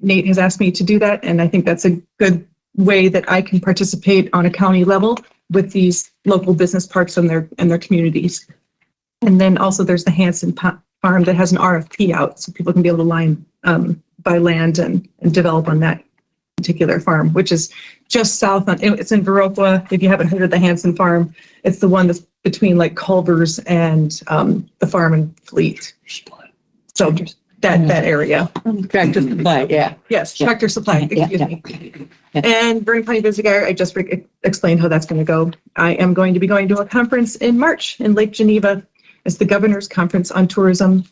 Nate has asked me to do that, and I think that's a good way that I can participate on a county level with these local business parks and their communities. And then also there's the Hanson Farm that has an RFP out, so people can be able to buy land and develop on that particular farm, which is just south on, it's in Viroqua. If you haven't heard of the Hanson Farm, it's the one that's between like Culver's and the farm in Fleet. So that area. Tractor Supply, yeah. Yes, Tractor Supply, excuse me. And Vernon County Visitor Guide, I just explained how that's going to go. I am going to be going to a conference in March in Lake Geneva. It's the Governor's Conference on Tourism,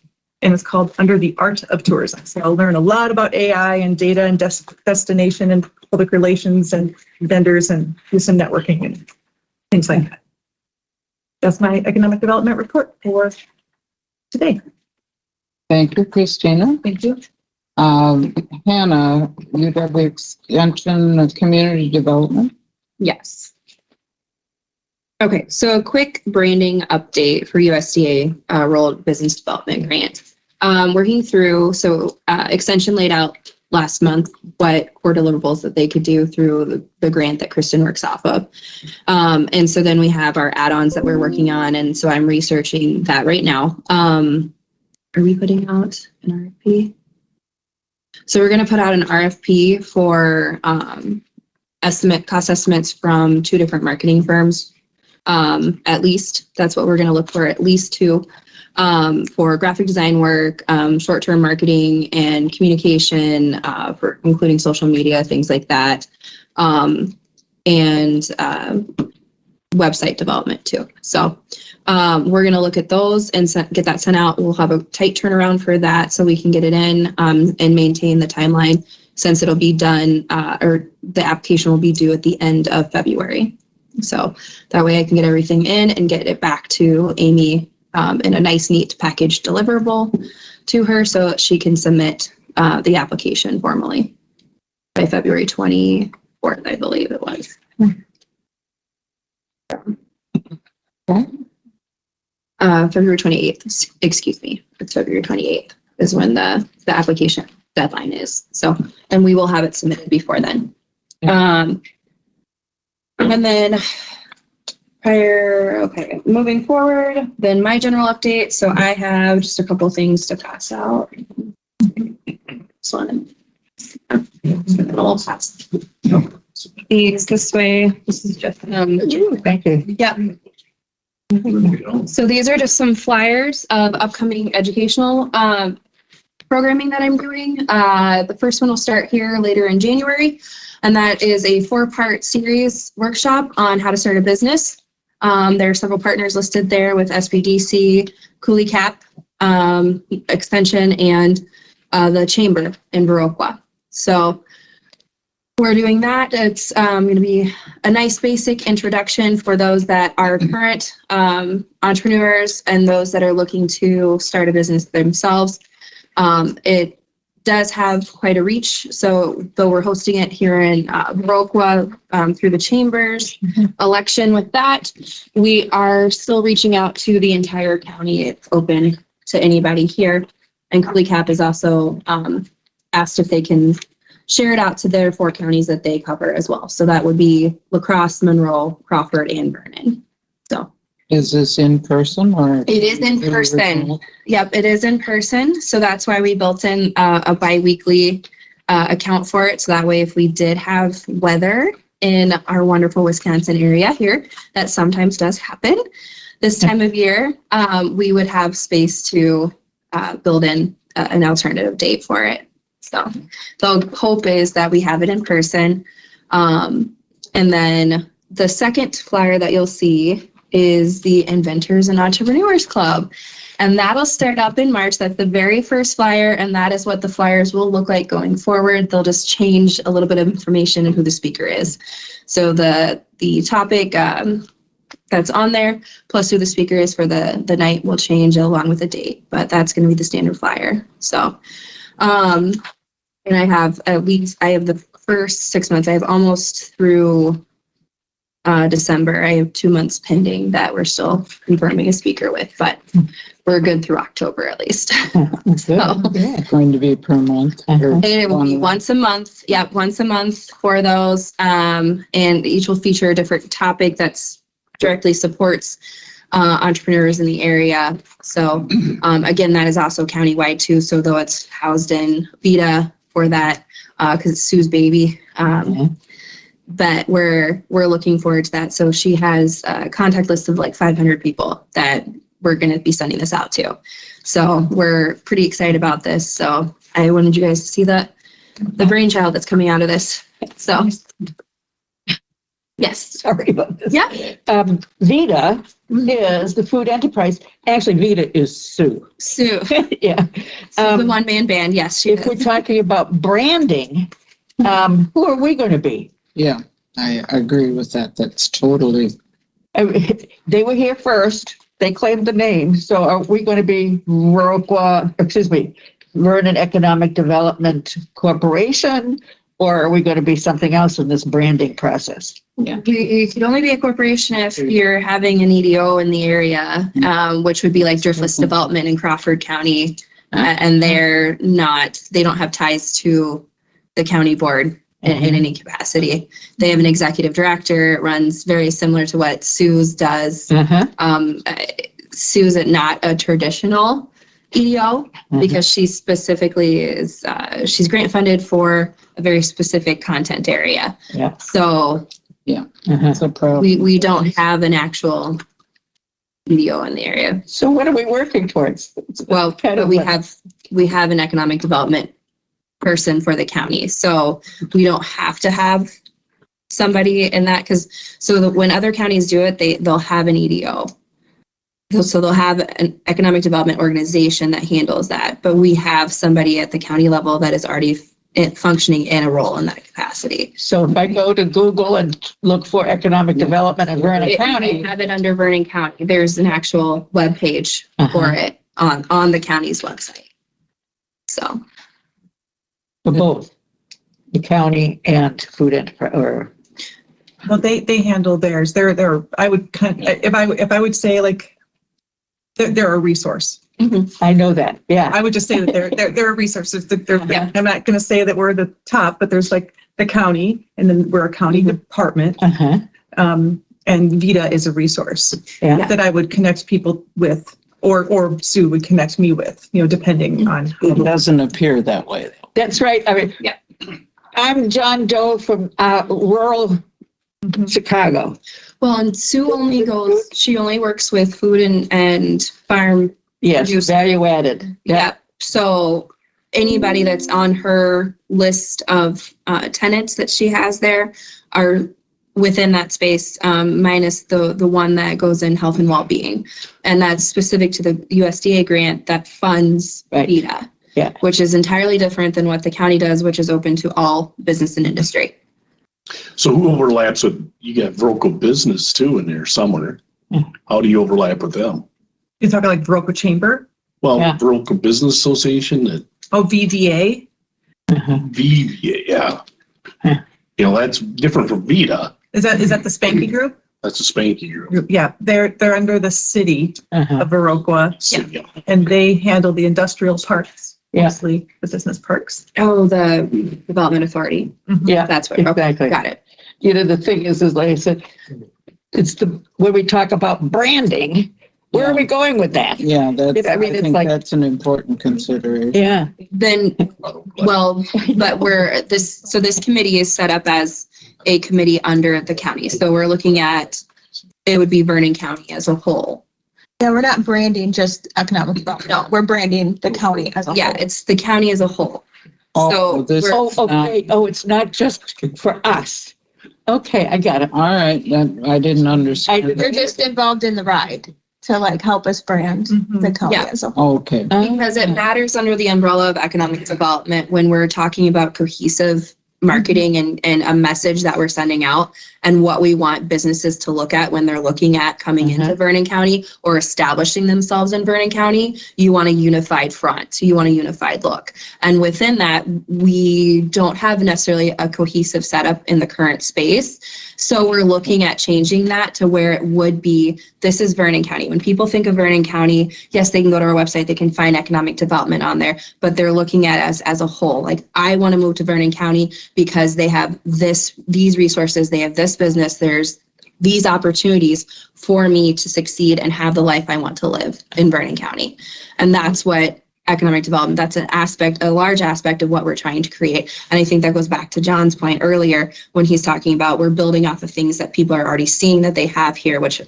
and it's called Under the Art of Tourism. So I'll learn a lot about AI and data and destination and public relations and vendors and do some networking and things like that. That's my economic development report for today. Thank you, Christina. Thank you. Hannah, UW Extension of Community Development. Yes. Okay, so a quick branding update for USDA Rural Business Development Grant. Working through, Extension laid out last month what core deliverables that they could do through the grant that Kristen works off of. And so then we have our add-ons that we're working on, and so I'm researching that right now. Are we putting out an RFP? So we're going to put out an RFP for cost estimates from 2 different marketing firms. At least that's what we're going to look for, at least 2, for graphic design work, short-term marketing and communication, for including social media, things like that, and website development too. So we're going to look at those and get that sent out. We'll have a tight turnaround for that so we can get it in and maintain the timeline, since it'll be done or the application will be due at the end of February. So that way I can get everything in and get it back to Amy in a nice, neat package deliverable to her so that she can submit the application formally by February 24th, I believe it was. February 28th, excuse me. It's February 28th is when the application deadline is. So, and we will have it submitted before then. And then moving forward, then my general update. So I have just a couple things to pass out. This one. I'll pass these this way. This is just, Thank you. yeah. So these are just some flyers of upcoming educational programming that I'm doing. The first one will start here later in January, and that is a 4-part series workshop on how to start a business. There are several partners listed there with SBDC, Cooley Cap, Extension, and the Chamber in Viroqua. So we're doing that. It's going to be a nice basic introduction for those that are current entrepreneurs and those that are looking to start a business themselves. It does have quite a reach. So though we're hosting it here in Viroqua through the Chamber's election with that, we are still reaching out to the entire county. It's open to anybody here. And Cooley Cap is also asked if they can share it out to their 4 counties that they cover as well. So that would be La Crosse, Monroe, Crawford, and Vernon. So is this in person or? It is in person. Yep, it is in person. So that's why we built in a bi-weekly account for it. So that way, if we did have weather in our wonderful Wisconsin area here, that sometimes does happen this time of year, we would have space to build in an alternative date for it. So the hope is that we have it in person. And then the second flyer that you'll see is the Inventors and Entrepreneurs Club. And that'll start up in March. That's the very first flyer. And that is what the flyers will look like going forward. They'll just change a little bit of information and who the speaker is. So the topic that's on there, plus who the speaker is for the night, will change along with the date. But that's going to be the standard flyer. So, and I have the first 6 months. I have almost through December. I have 2 months pending that we're still confirming a speaker with, but we're good through October at least. So, It's going to be per month. it will be once a month. Yep, once a month for those. And each will feature a different topic that's directly supports entrepreneurs in the area. So again, that is also countywide too. So though it's housed in VITA for that, because it's Sue's baby. But we're looking forward to that. So she has a contact list of like 500 people that we're going to be sending this out to. So we're pretty excited about this. So I wanted you guys to see the brainchild that's coming out of this. So yes. Sorry about this. Yeah. Vita is the food enterprise. Actually, Vita is Sue. Sue. Yeah. The one-man band. Yes, she If is. we're talking about branding, who are we going to be? Yeah, I agree with that. That's totally, They were here first. They claimed the name. So are we going to be Vernon Economic Development Corporation, or are we going to be something else in this branding process? Yeah. You could only be a corporation if you're having an EDO in the area, which would be like Driftless Development in Crawford County. And they don't have ties to the county board in any capacity. They have an executive director. It runs very similar to what Sue's does. Sue's not a traditional EDO because she specifically is, she's grant funded for a very specific content area. Yeah. So that's a problem. we don't have an actual EDO in the area. So what are we working towards? Well, but we have an economic development person for the county. So we don't have to have somebody in that when other counties do it, they'll have an EDO. So they'll have an economic development organization that handles that. But we have somebody at the county level that is already functioning in a role in that capacity. So if I go to Google and look for economic development in Vernon County. We have it under Vernon County. There's an actual web page for it on the county's website. So. For both the county and food enterprise, or Well, they handle theirs. I would if I would say like they're a resource. I know that. Yeah. I would just say that they're a resource. I'm not going to say that we're the top, but there's like the county, and then we're a county department. And Vita is a resource that I would connect people with, or Sue would connect me with, depending on. It doesn't appear that way. That's right. I mean, I'm John Doe from rural Chicago. Well, and Sue only works with food and farm. Yes, produce. value added. Yeah. So anybody that's on her list of tenants that she has there are within that space, minus the one that goes in health and well-being. And that's specific to the USDA grant that funds Vita. Yeah. Which is entirely different than what the county does, which is open to all business and industry. So who overlaps with, you got Vroco Business too in there somewhere. How do you overlap with them? You're talking like Broca Chamber? Well, Vroco Business Association. VVA? VVA, yeah. That's different from Vita. Is that the Spanky Group? That's a Spanky Group. Yeah, they're under the city of Viroqua. Yeah. And they handle the industrial parks. Mostly the business parks. Oh, the Development Authority. Yeah, that's what. Exactly. Got it. The thing is like I said, it's when we talk about branding, where are we going with that? Yeah, I think like, that's an important consideration. Yeah. Then, well, but this committee is set up as a committee under the county. So we're looking at, it would be Vernon County as a whole. Yeah, we're not branding just economic development. No, we're branding the county as a whole. Yeah, it's the county as a whole. It's not just for us. Okay, I got it. All right, I didn't understand. They're just involved in the ride to help us brand the county as a whole. Okay. Because it matters under the umbrella of economic development when we're talking about cohesive marketing and a message that we're sending out and what we want businesses to look at when they're looking at coming into Vernon County or establishing themselves in Vernon County. You want a unified front. You want a unified look. And within that, we don't have necessarily a cohesive setup in the current space. So we're looking at changing that to where it would be, this is Vernon County. When people think of Vernon County, yes, they can go to our website, they can find economic development on there, but they're looking at us as a whole. Like, I want to move to Vernon County because they have these resources, they have this business, there's these opportunities for me to succeed and have the life I want to live in Vernon County. And that's what economic development. That's an aspect, a large aspect of what we're trying to create. And I think that goes back to John's point earlier when he's talking about we're building off of things that people are already seeing that they have here, which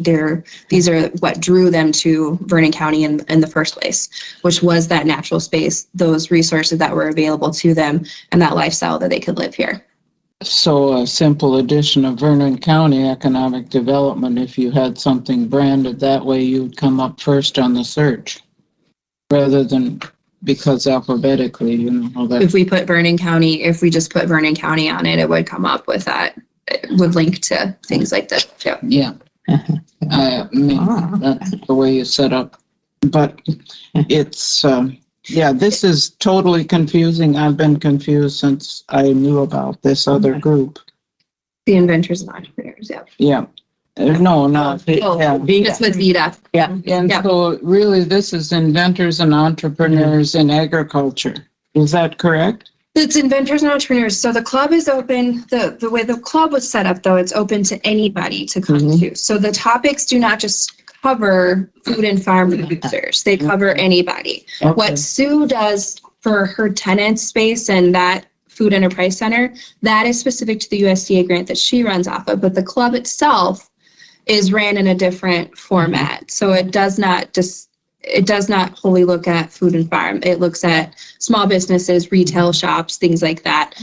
these are what drew them to Vernon County in the first place, which was that natural space, those resources that were available to them, and that lifestyle that they could live here. So a simple addition of Vernon County Economic Development, if you had something branded that way, you'd come up first on the search. Rather than, because alphabetically, you know, that. If we put Vernon County, if we just put Vernon County on it, it would come up with that. It would link to things like this too. Yeah. I mean, that's the way you set up. But it's, yeah, this is totally confusing. I've been confused since I knew about this other group. The inventors and entrepreneurs, yeah. Yeah. No, not. Yeah. It's with VITA. Yeah. And Yeah. so really this is inventors and entrepreneurs in agriculture. Is that correct? It's inventors and entrepreneurs. So the club is open. The way the club was set up, though, it's open to anybody to come to. So the topics do not just cover food and farm producers. They cover anybody. Okay. What Sue does for her tenant space and that food enterprise center, that is specific to the USDA grant that she runs off of. But the club itself is ran in a different format. So it does not wholly look at food and farm. It looks at small businesses, retail shops, things like that.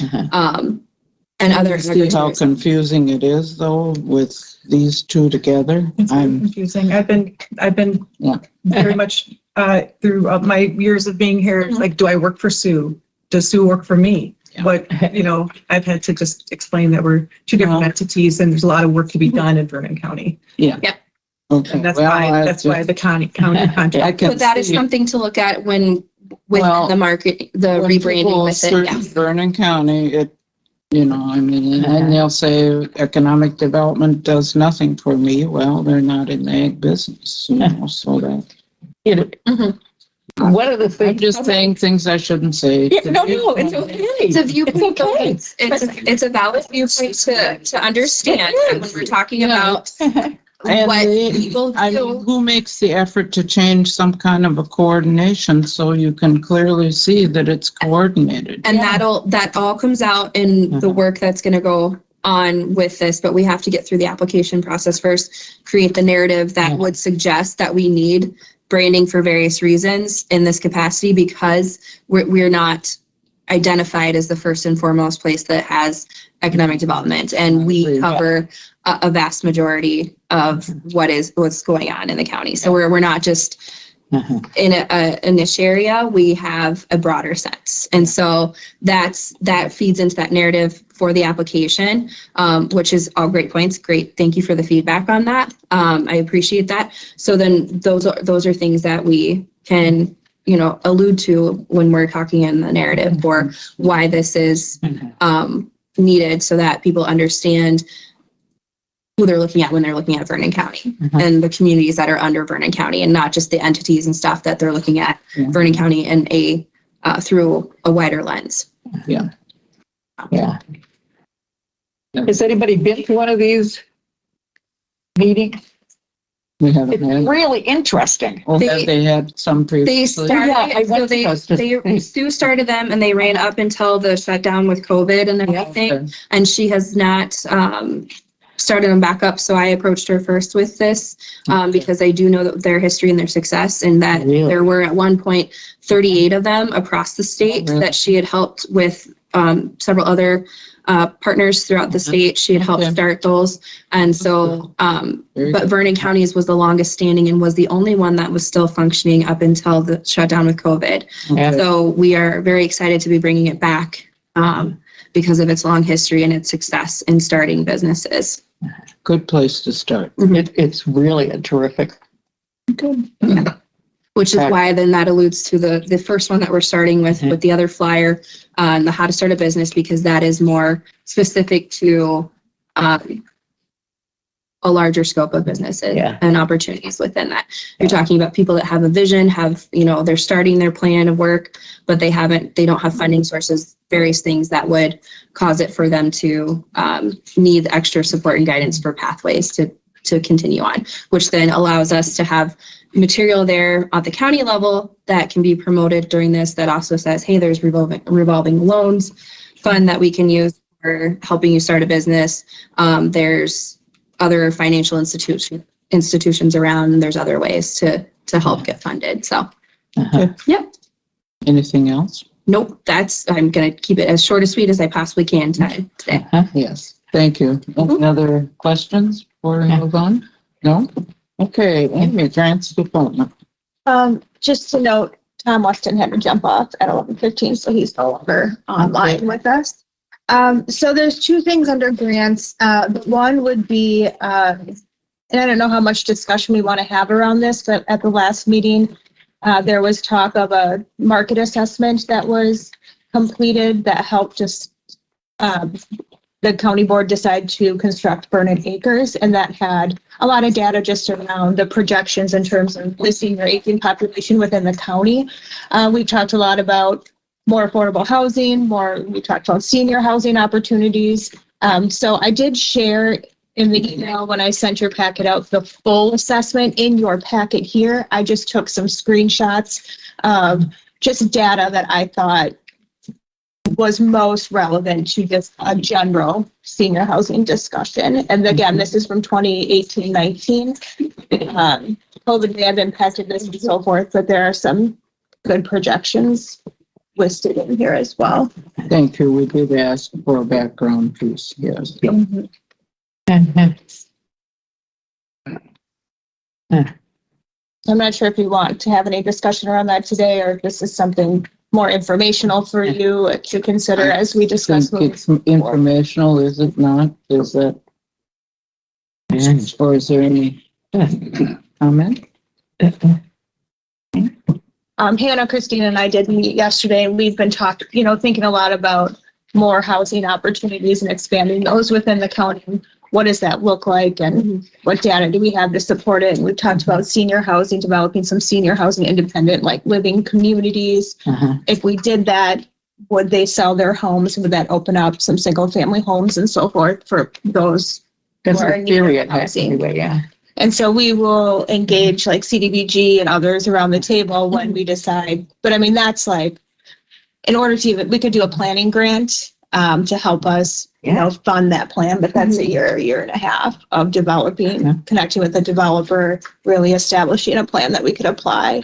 And other. See how confusing it is though with these two together? It's very confusing. I've been Yeah. very much through my years of being here, like, do I work for Sue? Does Sue work for me? Yeah. But, you know, I've had to just explain that we're two different entities and there's a lot of work to be done in Vernon County. Yeah. Yep. Okay. And that's Well, why the county contract. I can But that is see- something to look at with Well, the market, the when rebranding people with it. search Yeah. Vernon County, it, you know, I mean, and they'll say economic development does nothing for me. Well, they're not in the ag business, you know, so that. You know, Mhm. one of the I'm things. just saying things I shouldn't say. Yeah, no, it's okay. It's a viewpoint. okay. It's a valid viewpoint to understand. And when we're talking about And what they- people I do. mean, who makes the effort to change some kind of a coordination so you can clearly see that it's coordinated? And that all comes out in the work that's going to go on with this, but we have to get through the application process first, create the narrative that would suggest that we need branding for various reasons in this capacity because we're not identified as the first and foremost place that has economic development. And we cover a vast majority of what's going on in the county. So we're not just in a niche area, we have a broader sense. And so that feeds into that narrative for the application, which is all great points. Great. Thank you for the feedback on that. I appreciate that. So then those are things that we can, you know, allude to when we're talking in the narrative for why this is needed so that people understand who they're looking at when they're looking at Vernon County and the communities that are under Vernon County and not just the entities and stuff that they're looking at Vernon County in through a wider lens. Yeah. Yeah. Has anybody been to one of these meetings? We haven't It's had, really interesting. well, have they had some They previously? started, Yeah, I so went to those just- Sue started them and they ran up until the shutdown with COVID and everything. Okay. And she has not started them back up. So I approached her first with this because I do know that their history and their success and that Really? there were at one point 38 of them across the state Really? that she had helped with several other partners throughout the state. She had helped Okay. start those. And so, Very but good. Vernon County's was the longest standing and was the only one that was still functioning up until the shutdown with COVID. Okay. So we are very excited to be bringing it back because of its long history and its success in starting businesses. Good place to start. It's really a terrific. Which is why then that alludes to the first one that we're starting with the other flyer, the how to start a business, because that is more specific to a larger scope of businesses and opportunities within that. You're talking about people that have a vision, they're starting their plan of work, but they don't have funding sources, various things that would cause it for them to need extra support and guidance for pathways to to continue on, which then allows us to have material there at the county level that can be promoted during this that also says, hey, there's revolving loans fund that we can use for helping you start a business. There's other financial institutions around, and there's other ways to help get funded. So, Yep. Anything else? Nope, I'm going to keep it as short and sweet as I possibly can today. Yes, thank you. Any other questions before we move on? No? Okay, Amy, grants department. Just to note, Tom Weston had to jump off at 11:15, so he's no longer online with us. So there's two things under grants. One would be, and I don't know how much discussion we want to have around this, but at the last meeting, there was talk of a market assessment that was completed that helped just the county board decide to construct Vernon Acres, and that had a lot of data just around the projections in terms of the senior aging population within the county. We talked a lot about more affordable housing, we talked about senior housing opportunities. So I did share in the email when I sent your packet out the full assessment in your packet here. I just took some screenshots of just data that I thought was most relevant to just a general senior housing discussion. And again, this is from 2018-19. COVID may have impacted this and so forth, but there are some good projections listed in here as well. Thank you. We did ask for a background piece, yes. Mm-hmm. I'm not sure if you want to have any discussion around that today, or if this is something more informational for you to consider as we discuss. It's informational, is it not? Is that? Or is there any comment? Hannah, Christina, and I did meet yesterday, and we've been thinking a lot about more housing opportunities and expanding those within the county. What does that look like, and what data do we have to support it? And we've talked about senior housing, developing some senior housing independent, like living communities. If we did that, would they sell their homes? Would that open up some single family homes and so forth for those? That's a theory at housing anyway, yeah. And so we will engage like CDBG and others around the table when we decide. But I mean, that's like, in order to we could do a planning grant to help us, fund that plan. But that's a year and a half of developing, connecting with the developer, really establishing a plan that we could apply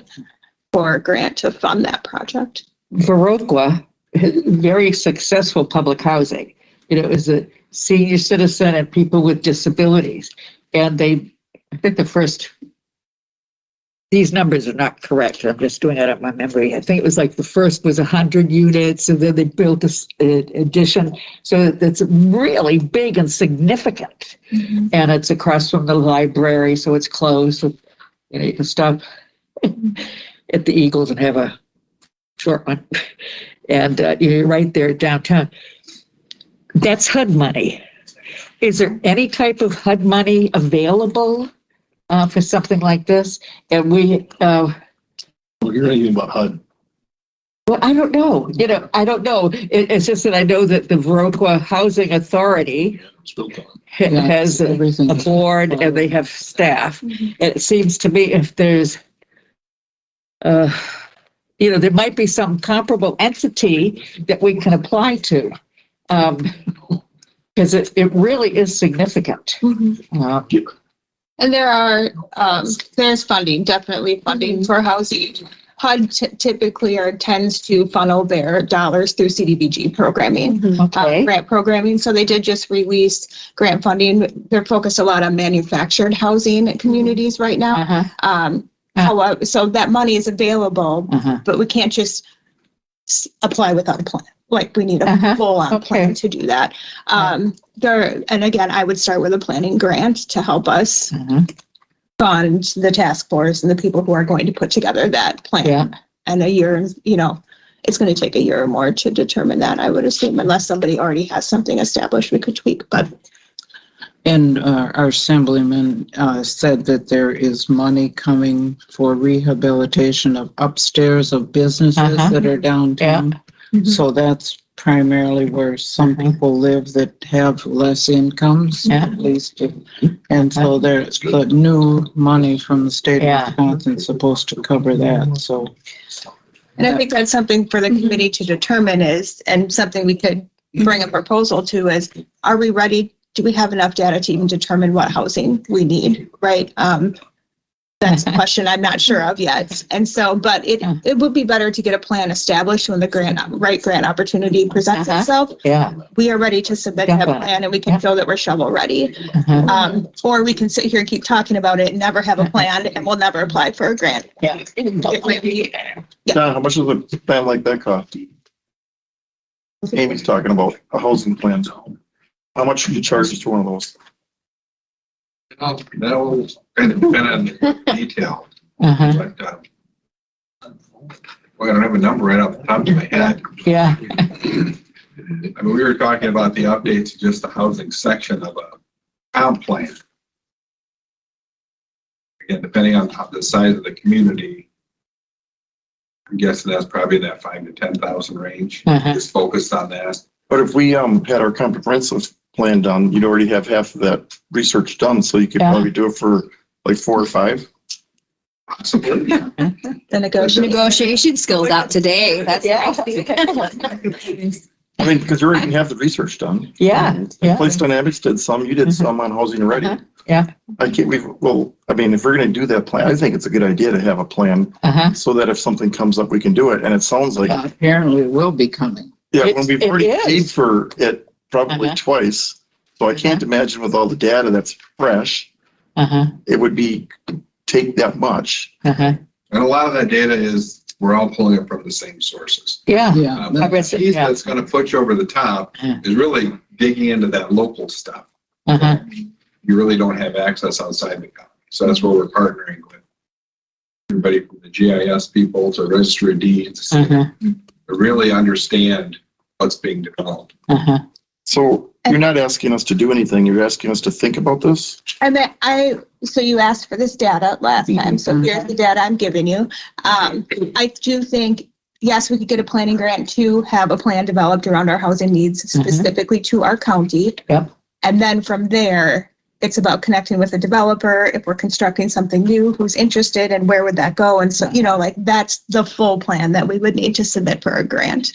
for a grant to fund that project. Viroqua, very successful public housing. Is a senior citizen and people with disabilities. And I think these numbers are not correct. I'm just doing it out of my memory. I think it was like the first was 100 units, and then they built an addition. So that's really big and significant. And it's across from the library, so it's closed. So, you can stop at the Eagles and have a short one. And you're right there downtown. That's HUD money. Is there any type of HUD money available for something like this? And we, Well, you're thinking about HUD. well, I don't know. I don't know. It's just that I know that the Viroqua Housing Authority It's built on. has a board and they have staff. And it seems to me if there's, there might be some comparable entity that we can apply to. Because it really is significant. And there's funding, definitely funding for housing. HUD typically tends to funnel their dollars through CDBG programming, grant programming. So they did just release grant funding. They're focused a lot on manufactured housing communities right now. However, so that money is available, but we can't just apply without a plan. Like we need a full-on plan to do that. And again, I would start with a planning grant to help us fund the task force and the people who are going to put together that plan. And a year, it's going to take a year or more to determine that, I would assume, unless somebody already has something established we could tweak. And our assemblyman said that there is money coming for rehabilitation of upstairs of businesses that are downtown. So that's primarily where some people live that have less incomes, Yeah. at least. And so there's the new money from the state of Wisconsin supposed to cover that, so. And I think that's something for the committee to determine is, and something we could bring a proposal to is, are we ready? Do we have enough data to even determine what housing we need, right? That's a question I'm not sure of yet. And so, but it would be better to get a plan established when the grant opportunity presents itself. Yeah. We are ready to submit that plan and we can show that we're shovel ready. Or we can sit here and keep talking about it and never have a plan and we'll never apply for a grant. Yeah. John, how much does a plan like that cost? Amy's talking about a housing plan. How much should you charge us for one of those? That will kind of depend on the detail. But, well, I don't have a number right off the top of my head. Yeah. I mean, we were talking about the updates to just the housing section of a comp plan. Again, depending on the size of the community, I'm guessing that's probably that 5,000 to 10,000 range. Just focused on that. But if we had our comprehensive plan done, you'd already have half of that research done, so you could probably do it for like 4 or 5. Possibly. The Negotiation skills out today. That's I mean, because you already have the research done. Yeah. The Place Dynamics did some, you did some on housing already. Yeah. I mean, if we're gonna do that plan, I think it's a good idea to have a plan so that if something comes up, we can do it. And it sounds like. Apparently it will be coming. Yeah, when we've already is. paid for it probably twice. So I can't imagine with all the data that's fresh, it would take that much. And a lot of that data is, we're all pulling it from the same sources. Yeah. The piece that's going to put you over the top is really digging into that local stuff. You really don't have access outside the county. So that's where we're partnering with everybody from the GIS people to Registry of Deeds to really understand what's being developed. So you're not asking us to do anything. You're asking us to think about this? So you asked for this data last time. So here's the data I'm giving you. I do think, yes, we could get a planning grant to have a plan developed around our housing needs specifically to our county. And then from there, it's about connecting with a developer. If we're constructing something new, who's interested and where would that go? And so, that's the full plan that we would need to submit for a grant.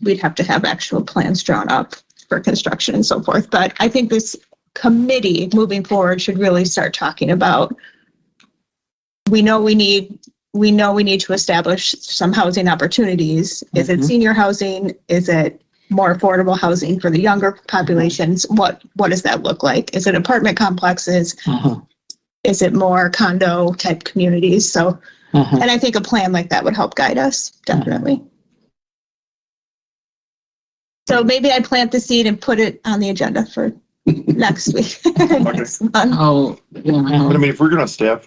We'd have to have actual plans drawn up for construction and so forth. But I think this committee moving forward should really start talking about, we know we need to establish some housing opportunities. Is it senior housing? Is it more affordable housing for the younger populations? What does that look like? Is it apartment complexes? Is it more condo type communities? So, and I think a plan like that would help guide us, definitely. So maybe I plant the seed and put it on the agenda for next week. Next month. But I mean, if we're gonna staff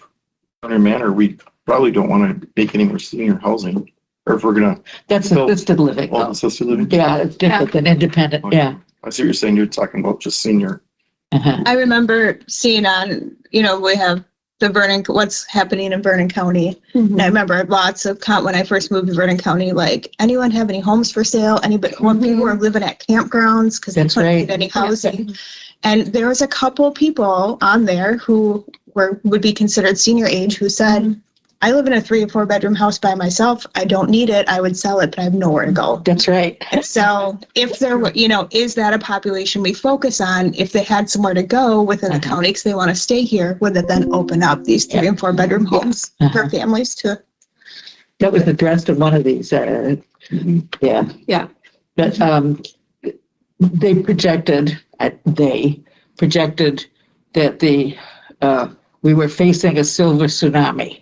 on your manner, we probably don't want to make any more senior housing. Or if we're gonna. That's assisted living. Assisted living? Yeah, it's different than independent. Yeah. I see what you're saying. You're talking about just senior. I remember seeing on, we have the Vernon, what's happening in Vernon County. And I remember lots of, when I first moved to Vernon County, like, anyone have any homes for sale? Anybody, when people were living at campgrounds because they couldn't get any housing. And there was a couple people on there who would be considered senior age who said, I live in a 3 or 4 bedroom house by myself. I don't need it. I would sell it, but I have nowhere to go. That's right. And so if there were, is that a population we focus on? If they had somewhere to go within the county because they want to stay here, would it then open up these 3 and 4 bedroom homes for families to? That was addressed in one of these. But they projected that we were facing a silver tsunami,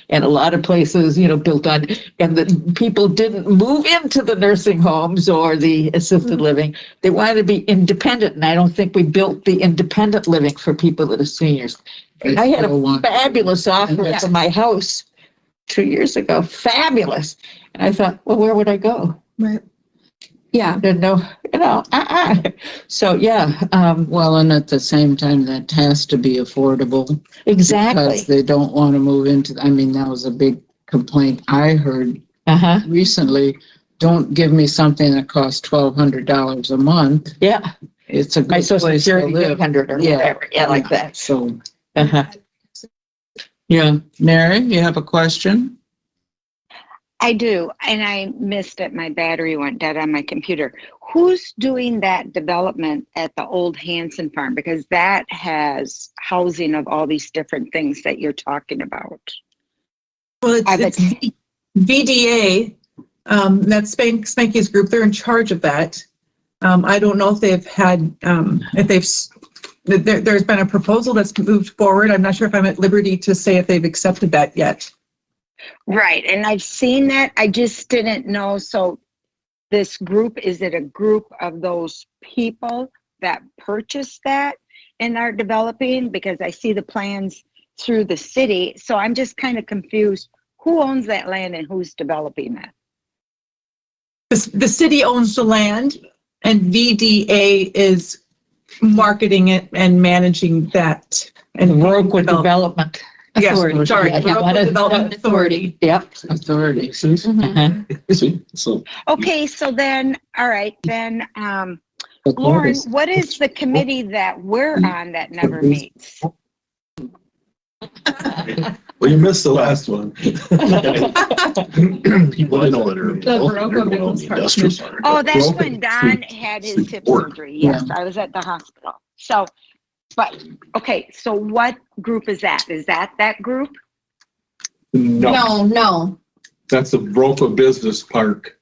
and a lot of places, built on, and the people didn't move into the nursing homes or the assisted living. They wanted to be independent, and I don't think we built the independent living for people that are seniors. I had a fabulous offer for my house 2 years ago, fabulous, and I thought, well, where would I go? Right. Yeah. So, well, and at the same time, that has to be affordable. Exactly. Because they don't want to move into, that was a big complaint I heard recently. don't give me something that costs $1,200 a month. Yeah, It's a my good social place to security, live. 100 or Yeah. whatever, yeah, like that. So, Uh-huh. yeah, Mary, you have a question? I do, and I missed it. My battery went dead on my computer. Who's doing that development at the old Hanson farm? Because that has housing of all these different things that you're talking about. Well, it's VDA, that's Spanky's group. They're in charge of that. I don't know if they've had, there's been a proposal that's moved forward. I'm not sure if I'm at liberty to say if they've accepted that yet. Right, and I've seen that. I just didn't know. So this group, is it a group of those people that purchased that and are developing? Because I see the plans through the city. So I'm just kind of confused. Who owns that land and who's developing that? The city owns the land and VDA is marketing it and managing that. And Work with Development Yes, Authority. sorry, Yeah, Local Development Authority. Yep. Authority. Mhm. So Okay, so then, all right, then, Lauren, what is the committee that we're on that never meets? well, you missed the last one. People I know that are. The Baroque Business Park Industrial Commission. park. Oh, that's when Don had his hip surgery. Yes, I was at the hospital. So, but, okay, so what group is that? Is that group? No, No. that's the Broca Business Park.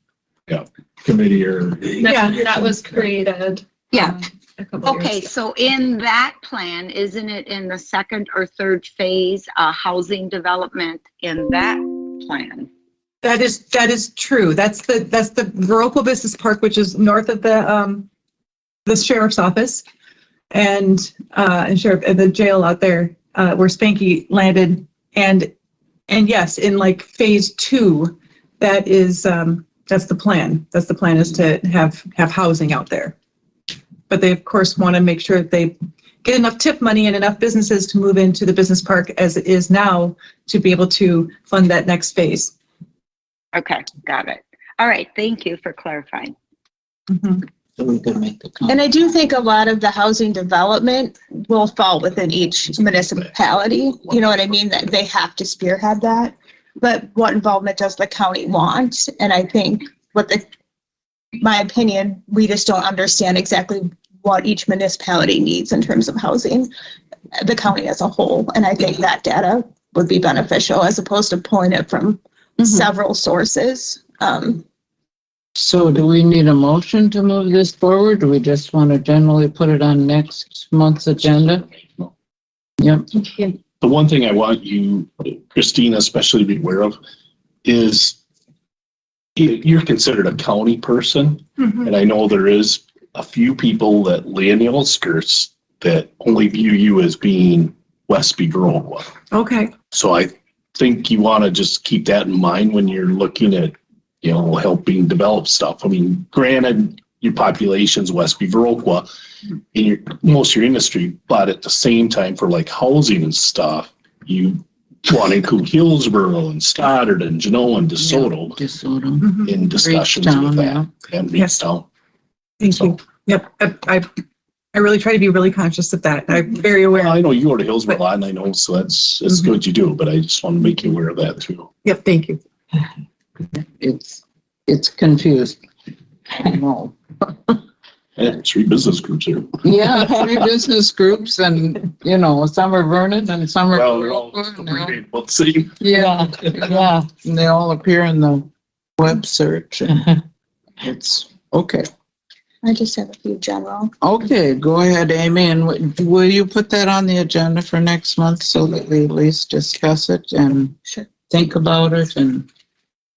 Yeah. Committee or. That was created. Yeah. A couple years Okay, ago. so in that plan, isn't it in the second or third phase, housing development in that plan? That is true. That's the Baroque Business Park, which is north of the sheriff's office and sheriff and the jail out there, where Spanky landed. And yes, in like phase 2, that is, that's the plan. That's the plan, is to have housing out there. But they, of course, want to make sure that they get enough TIF money and enough businesses to move into the business park as it is now to be able to fund that next phase. Okay, got it. All right, thank you for clarifying. Mhm. So we can make the And I do think a lot of the housing development will fall within each municipality. You know what I mean? That they have to spearhead that. But what involvement does the county want? And I think my opinion, we just don't understand exactly what each municipality needs in terms of housing, the county as a whole. And I think that data would be beneficial as opposed to pulling it from several sources. So do we need a motion to move this forward? Do we just want to generally put it on next month's agenda? Yep. The one thing I want you, Christina, especially to be aware of is you're considered a county person. Mhm. And I know there is a few people that lay in the outskirts that only view you as being Westby Viroqua. Okay. So I think you want to just keep that in mind when you're looking at, helping develop stuff. I mean, granted, your population's Westby Viroqua in most of your industry, but at the same time for like housing and stuff, you want to include Hillsborough and Stoddard and Genoa and DeSoto DeSoto. Mhm. in discussions Reachtown, with that. yeah. And Yes. Reachtown. Thank you. Yep. I really try to be really conscious of that. I'm very aware. Well, I know you go to Hillsborough a lot, and I know, so that's good you do, but I just want to make you aware of that too. Yep. Thank you. It's confusing. I know. And 3 business groups here. Yeah, 3 business groups and, some are Vernon and some are. Well, they're all Viroqua, Let's see. Yeah, yeah, and they all appear in the web search. It's, okay. I just have a few general. Okay, go ahead, Amy, and will you put that on the agenda for next month so that we at least discuss it and Sure. think about it, and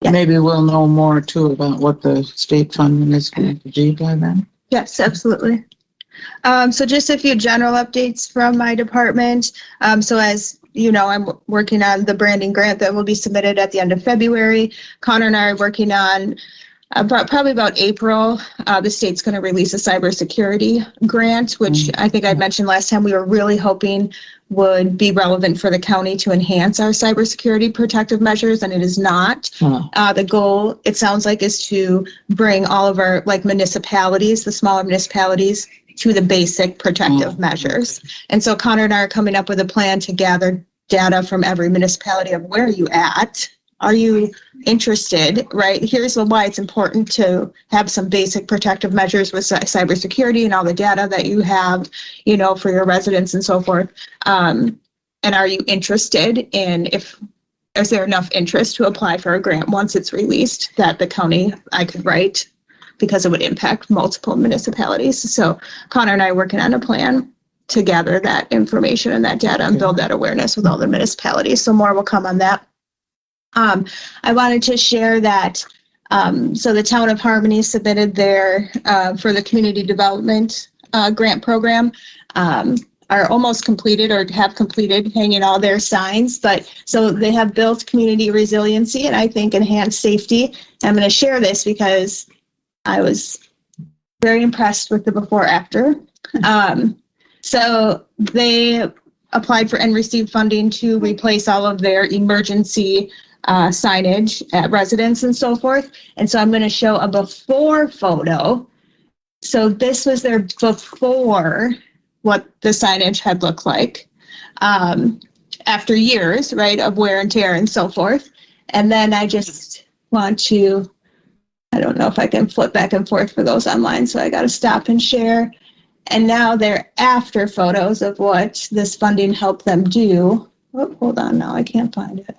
Yeah. maybe we'll know more too about what the state funding is going to be by then. Yes, absolutely. So just a few general updates from my department. So as you know, I'm working on the branding grant that will be submitted at the end of February. Connor and I are working on probably about April, the state's going to release a cybersecurity grant, which I think I mentioned last time we were really hoping would be relevant for the county to enhance our cybersecurity protective measures, and it is not. The goal, it sounds like, is to bring all of our municipalities, the smaller municipalities, to the basic protective measures. And so Connor and I are coming up with a plan to gather data from every municipality of where are you at? Are you interested, right? Here's why it's important to have some basic protective measures with cybersecurity and all the data that you have, for your residents and so forth. And are you interested in is there enough interest to apply for a grant once it's released that the county I could write, because it would impact multiple municipalities. So Connor and I are working on a plan to gather that information and that data and build that awareness with all the municipalities. So more will come on that. I wanted to share that, so the town of Harmony submitted their, for the community development grant program, are almost completed or have completed hanging all their signs. But so they have built community resiliency and I think enhanced safety. I'm going to share this because I was very impressed with the before after. So they applied for and received funding to replace all of their emergency signage at residents and so forth. And so I'm going to show a before photo. So this was their before, what the signage had looked like after years, right, of wear and tear and so forth. And then I just want to, I don't know if I can flip back and forth for those online, so I got to stop and share. And now they're after photos of what this funding helped them do. Oh, hold on, now I can't find it.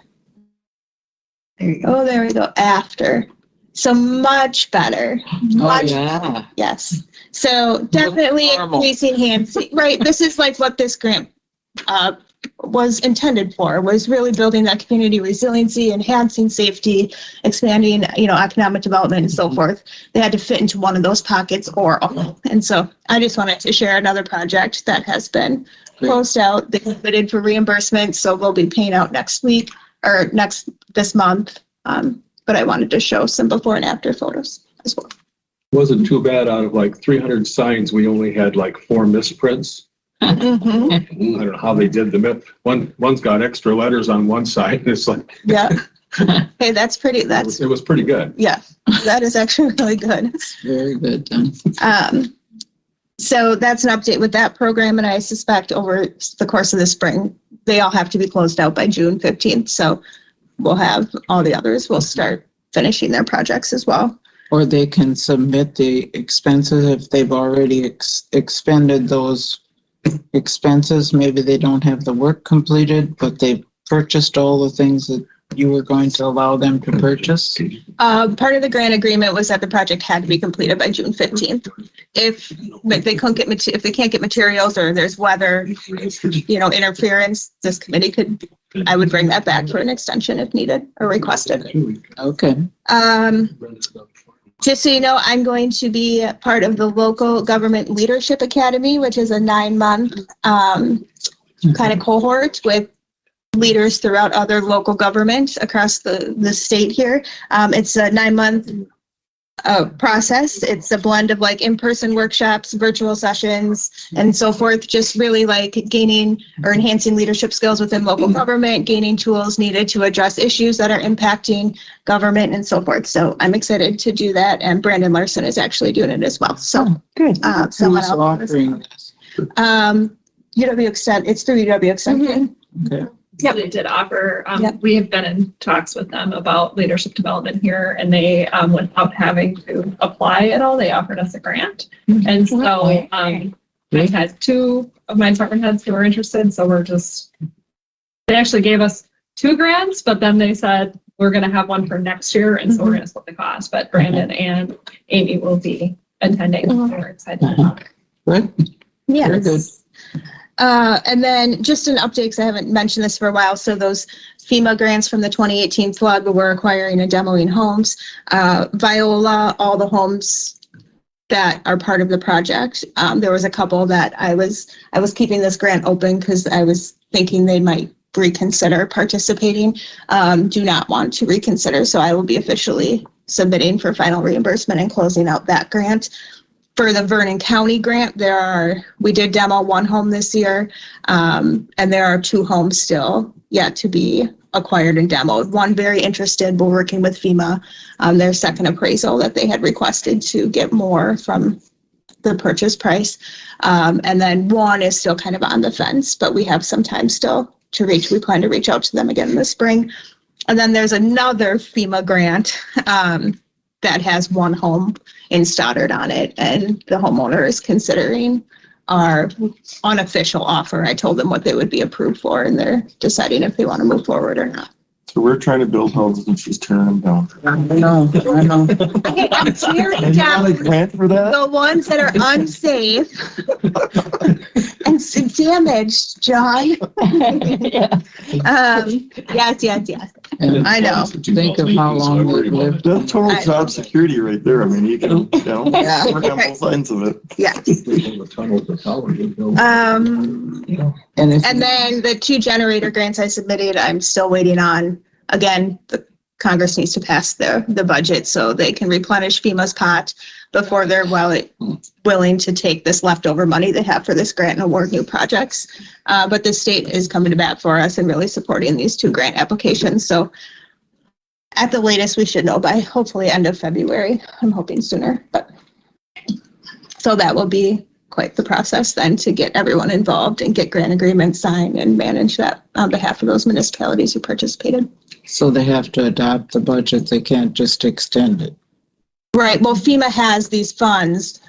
There you go. Oh, there we go. After. So much better. Much, yes. So definitely increasing hands. Right. This is like what this grant was intended for, was really building that community resiliency, enhancing safety, expanding, economic development and so forth. They had to fit into one of those pockets or all. And so I just wanted to share another project that has been closed out. They submitted for reimbursement, so we'll be paying out next week or this month. But I wanted to show some before and after photos as well. It wasn't too bad. Out of 300 signs, we only had 4 misprints. Mm-hmm. I don't know how they did them. One's got extra letters on one side. And it's yeah. Hey, that's pretty. It was pretty good. Yeah, that is actually really good. Very good. So that's an update with that program, and I suspect over the course of the spring, they all have to be closed out by June 15th. So we'll have all the others will start finishing their projects as well. Or they can submit the expenses if they've already expended those expenses. Maybe they don't have the work completed, but they've purchased all the things that you were going to allow them to purchase. Part of the grant agreement was that the project had to be completed by June 15th. If they can't get materials or there's weather, interference, this committee I would bring that back for an extension if needed or requested. Okay. Just so you know, I'm going to be part of the Local Government Leadership Academy, which is a 9-month kind of cohort with leaders throughout other local governments across the state here. It's a 9-month process. It's a blend of in-person workshops, virtual sessions, and so forth. Just really gaining or enhancing leadership skills within local government, gaining tools needed to address issues that are impacting government and so forth. So I'm excited to do that, and Brandon Larson is actually doing it as well. So good. Someone Who's else. offering this? It's through UW Extension. Okay. Yeah, they did offer, we have been in talks with them about leadership development here, and they, without having to apply at all, they offered us a grant. And so I had 2 of my department heads who were interested, so they actually gave us 2 grants, but then they said, we're going to have one for next year, and so we're going to split the cost. But Brandon and Amy will be attending. We're excited about it. Good. Yes. Very good. And then just an update, because I haven't mentioned this for a while. So those FEMA grants from the 2018 flood, we're acquiring and demoing homes. Viola, all the homes that are part of the project. There was a couple that I was keeping this grant open because I was thinking they might reconsider participating. Do not want to reconsider. So I will be officially submitting for final reimbursement and closing out that grant. For the Vernon County grant, we did demo one home this year, and there are 2 homes still yet to be acquired and demoed. One very interested, we're working with FEMA, their second appraisal that they had requested to get more from the purchase price. And then one is still kind of on the fence, but we have some time still to reach. We plan to reach out to them again in the spring. And then there's another FEMA grant that has 1 home in Stoddard on it, and the homeowner is considering our unofficial offer. I told them what they would be approved for, and they're deciding if they want to move forward or not. So we're trying to build houses and she's tearing them down. I know. Okay, I'm tearing And you got a down grant for that? the ones that are unsafe and damaged, John. Yes. And I know. think of how long we've lived. That's total job security right there. I mean, you can, Yeah. work on both sides of it. Yes. And if, And then the 2 generator grants I submitted, I'm still waiting on. Again, the Congress needs to pass the budget so they can replenish FEMA's pot before they're willing to take this leftover money they have for this grant and award new projects. But the state is coming to bat for us and really supporting these 2 grant applications. So at the latest, we should know by hopefully end of February. I'm hoping sooner, but so that will be quite the process then to get everyone involved and get grant agreements signed and manage that on behalf of those municipalities who participated. so they have to adopt the budget. They can't just extend it. Right. Well, FEMA has these funds.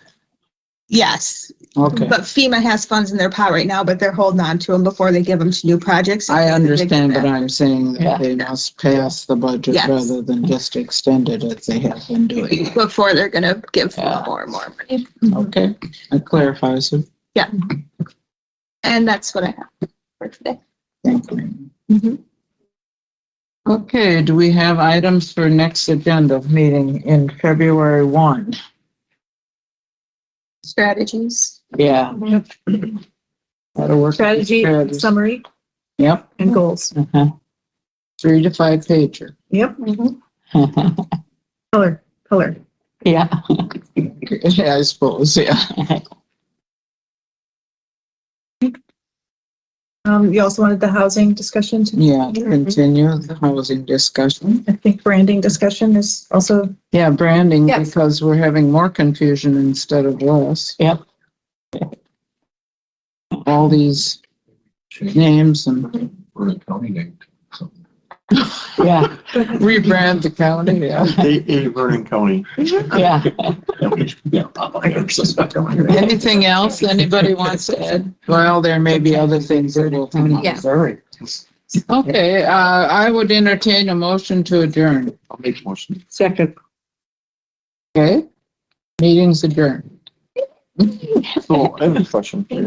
Yes. Okay. But FEMA has funds in their pot right now, but they're holding on to them before they give them to new projects. I understand, but I'm saying Yeah. that they must pass the budget Yes. rather than just extend it as they have been doing. Before they're going to give Yeah. more and more money. Okay, that clarifies it. And that's what I have for today. Thank you. Mhm. Okay, do we have items for next agenda meeting in February 1? Strategies. Yeah. That'll work. Strategy, summary, Yep. and goals. 3 to 5 pager. Yep. Color. Yeah. Yeah, I suppose, yeah. You also wanted the housing discussion to. Yeah, continue the housing discussion. I think branding discussion is also. Yeah, branding, Yes. because we're having more confusion instead of less. Yep. All these names and Yeah. rebrand the county, yeah. A Vernon County. Yeah. Anything else anybody wants to add? Well, there may be other things that will come up. Yeah. Okay, I would entertain a motion to adjourn. I'll make a motion. Second. Okay? Meeting's adjourned. So I have a question for you.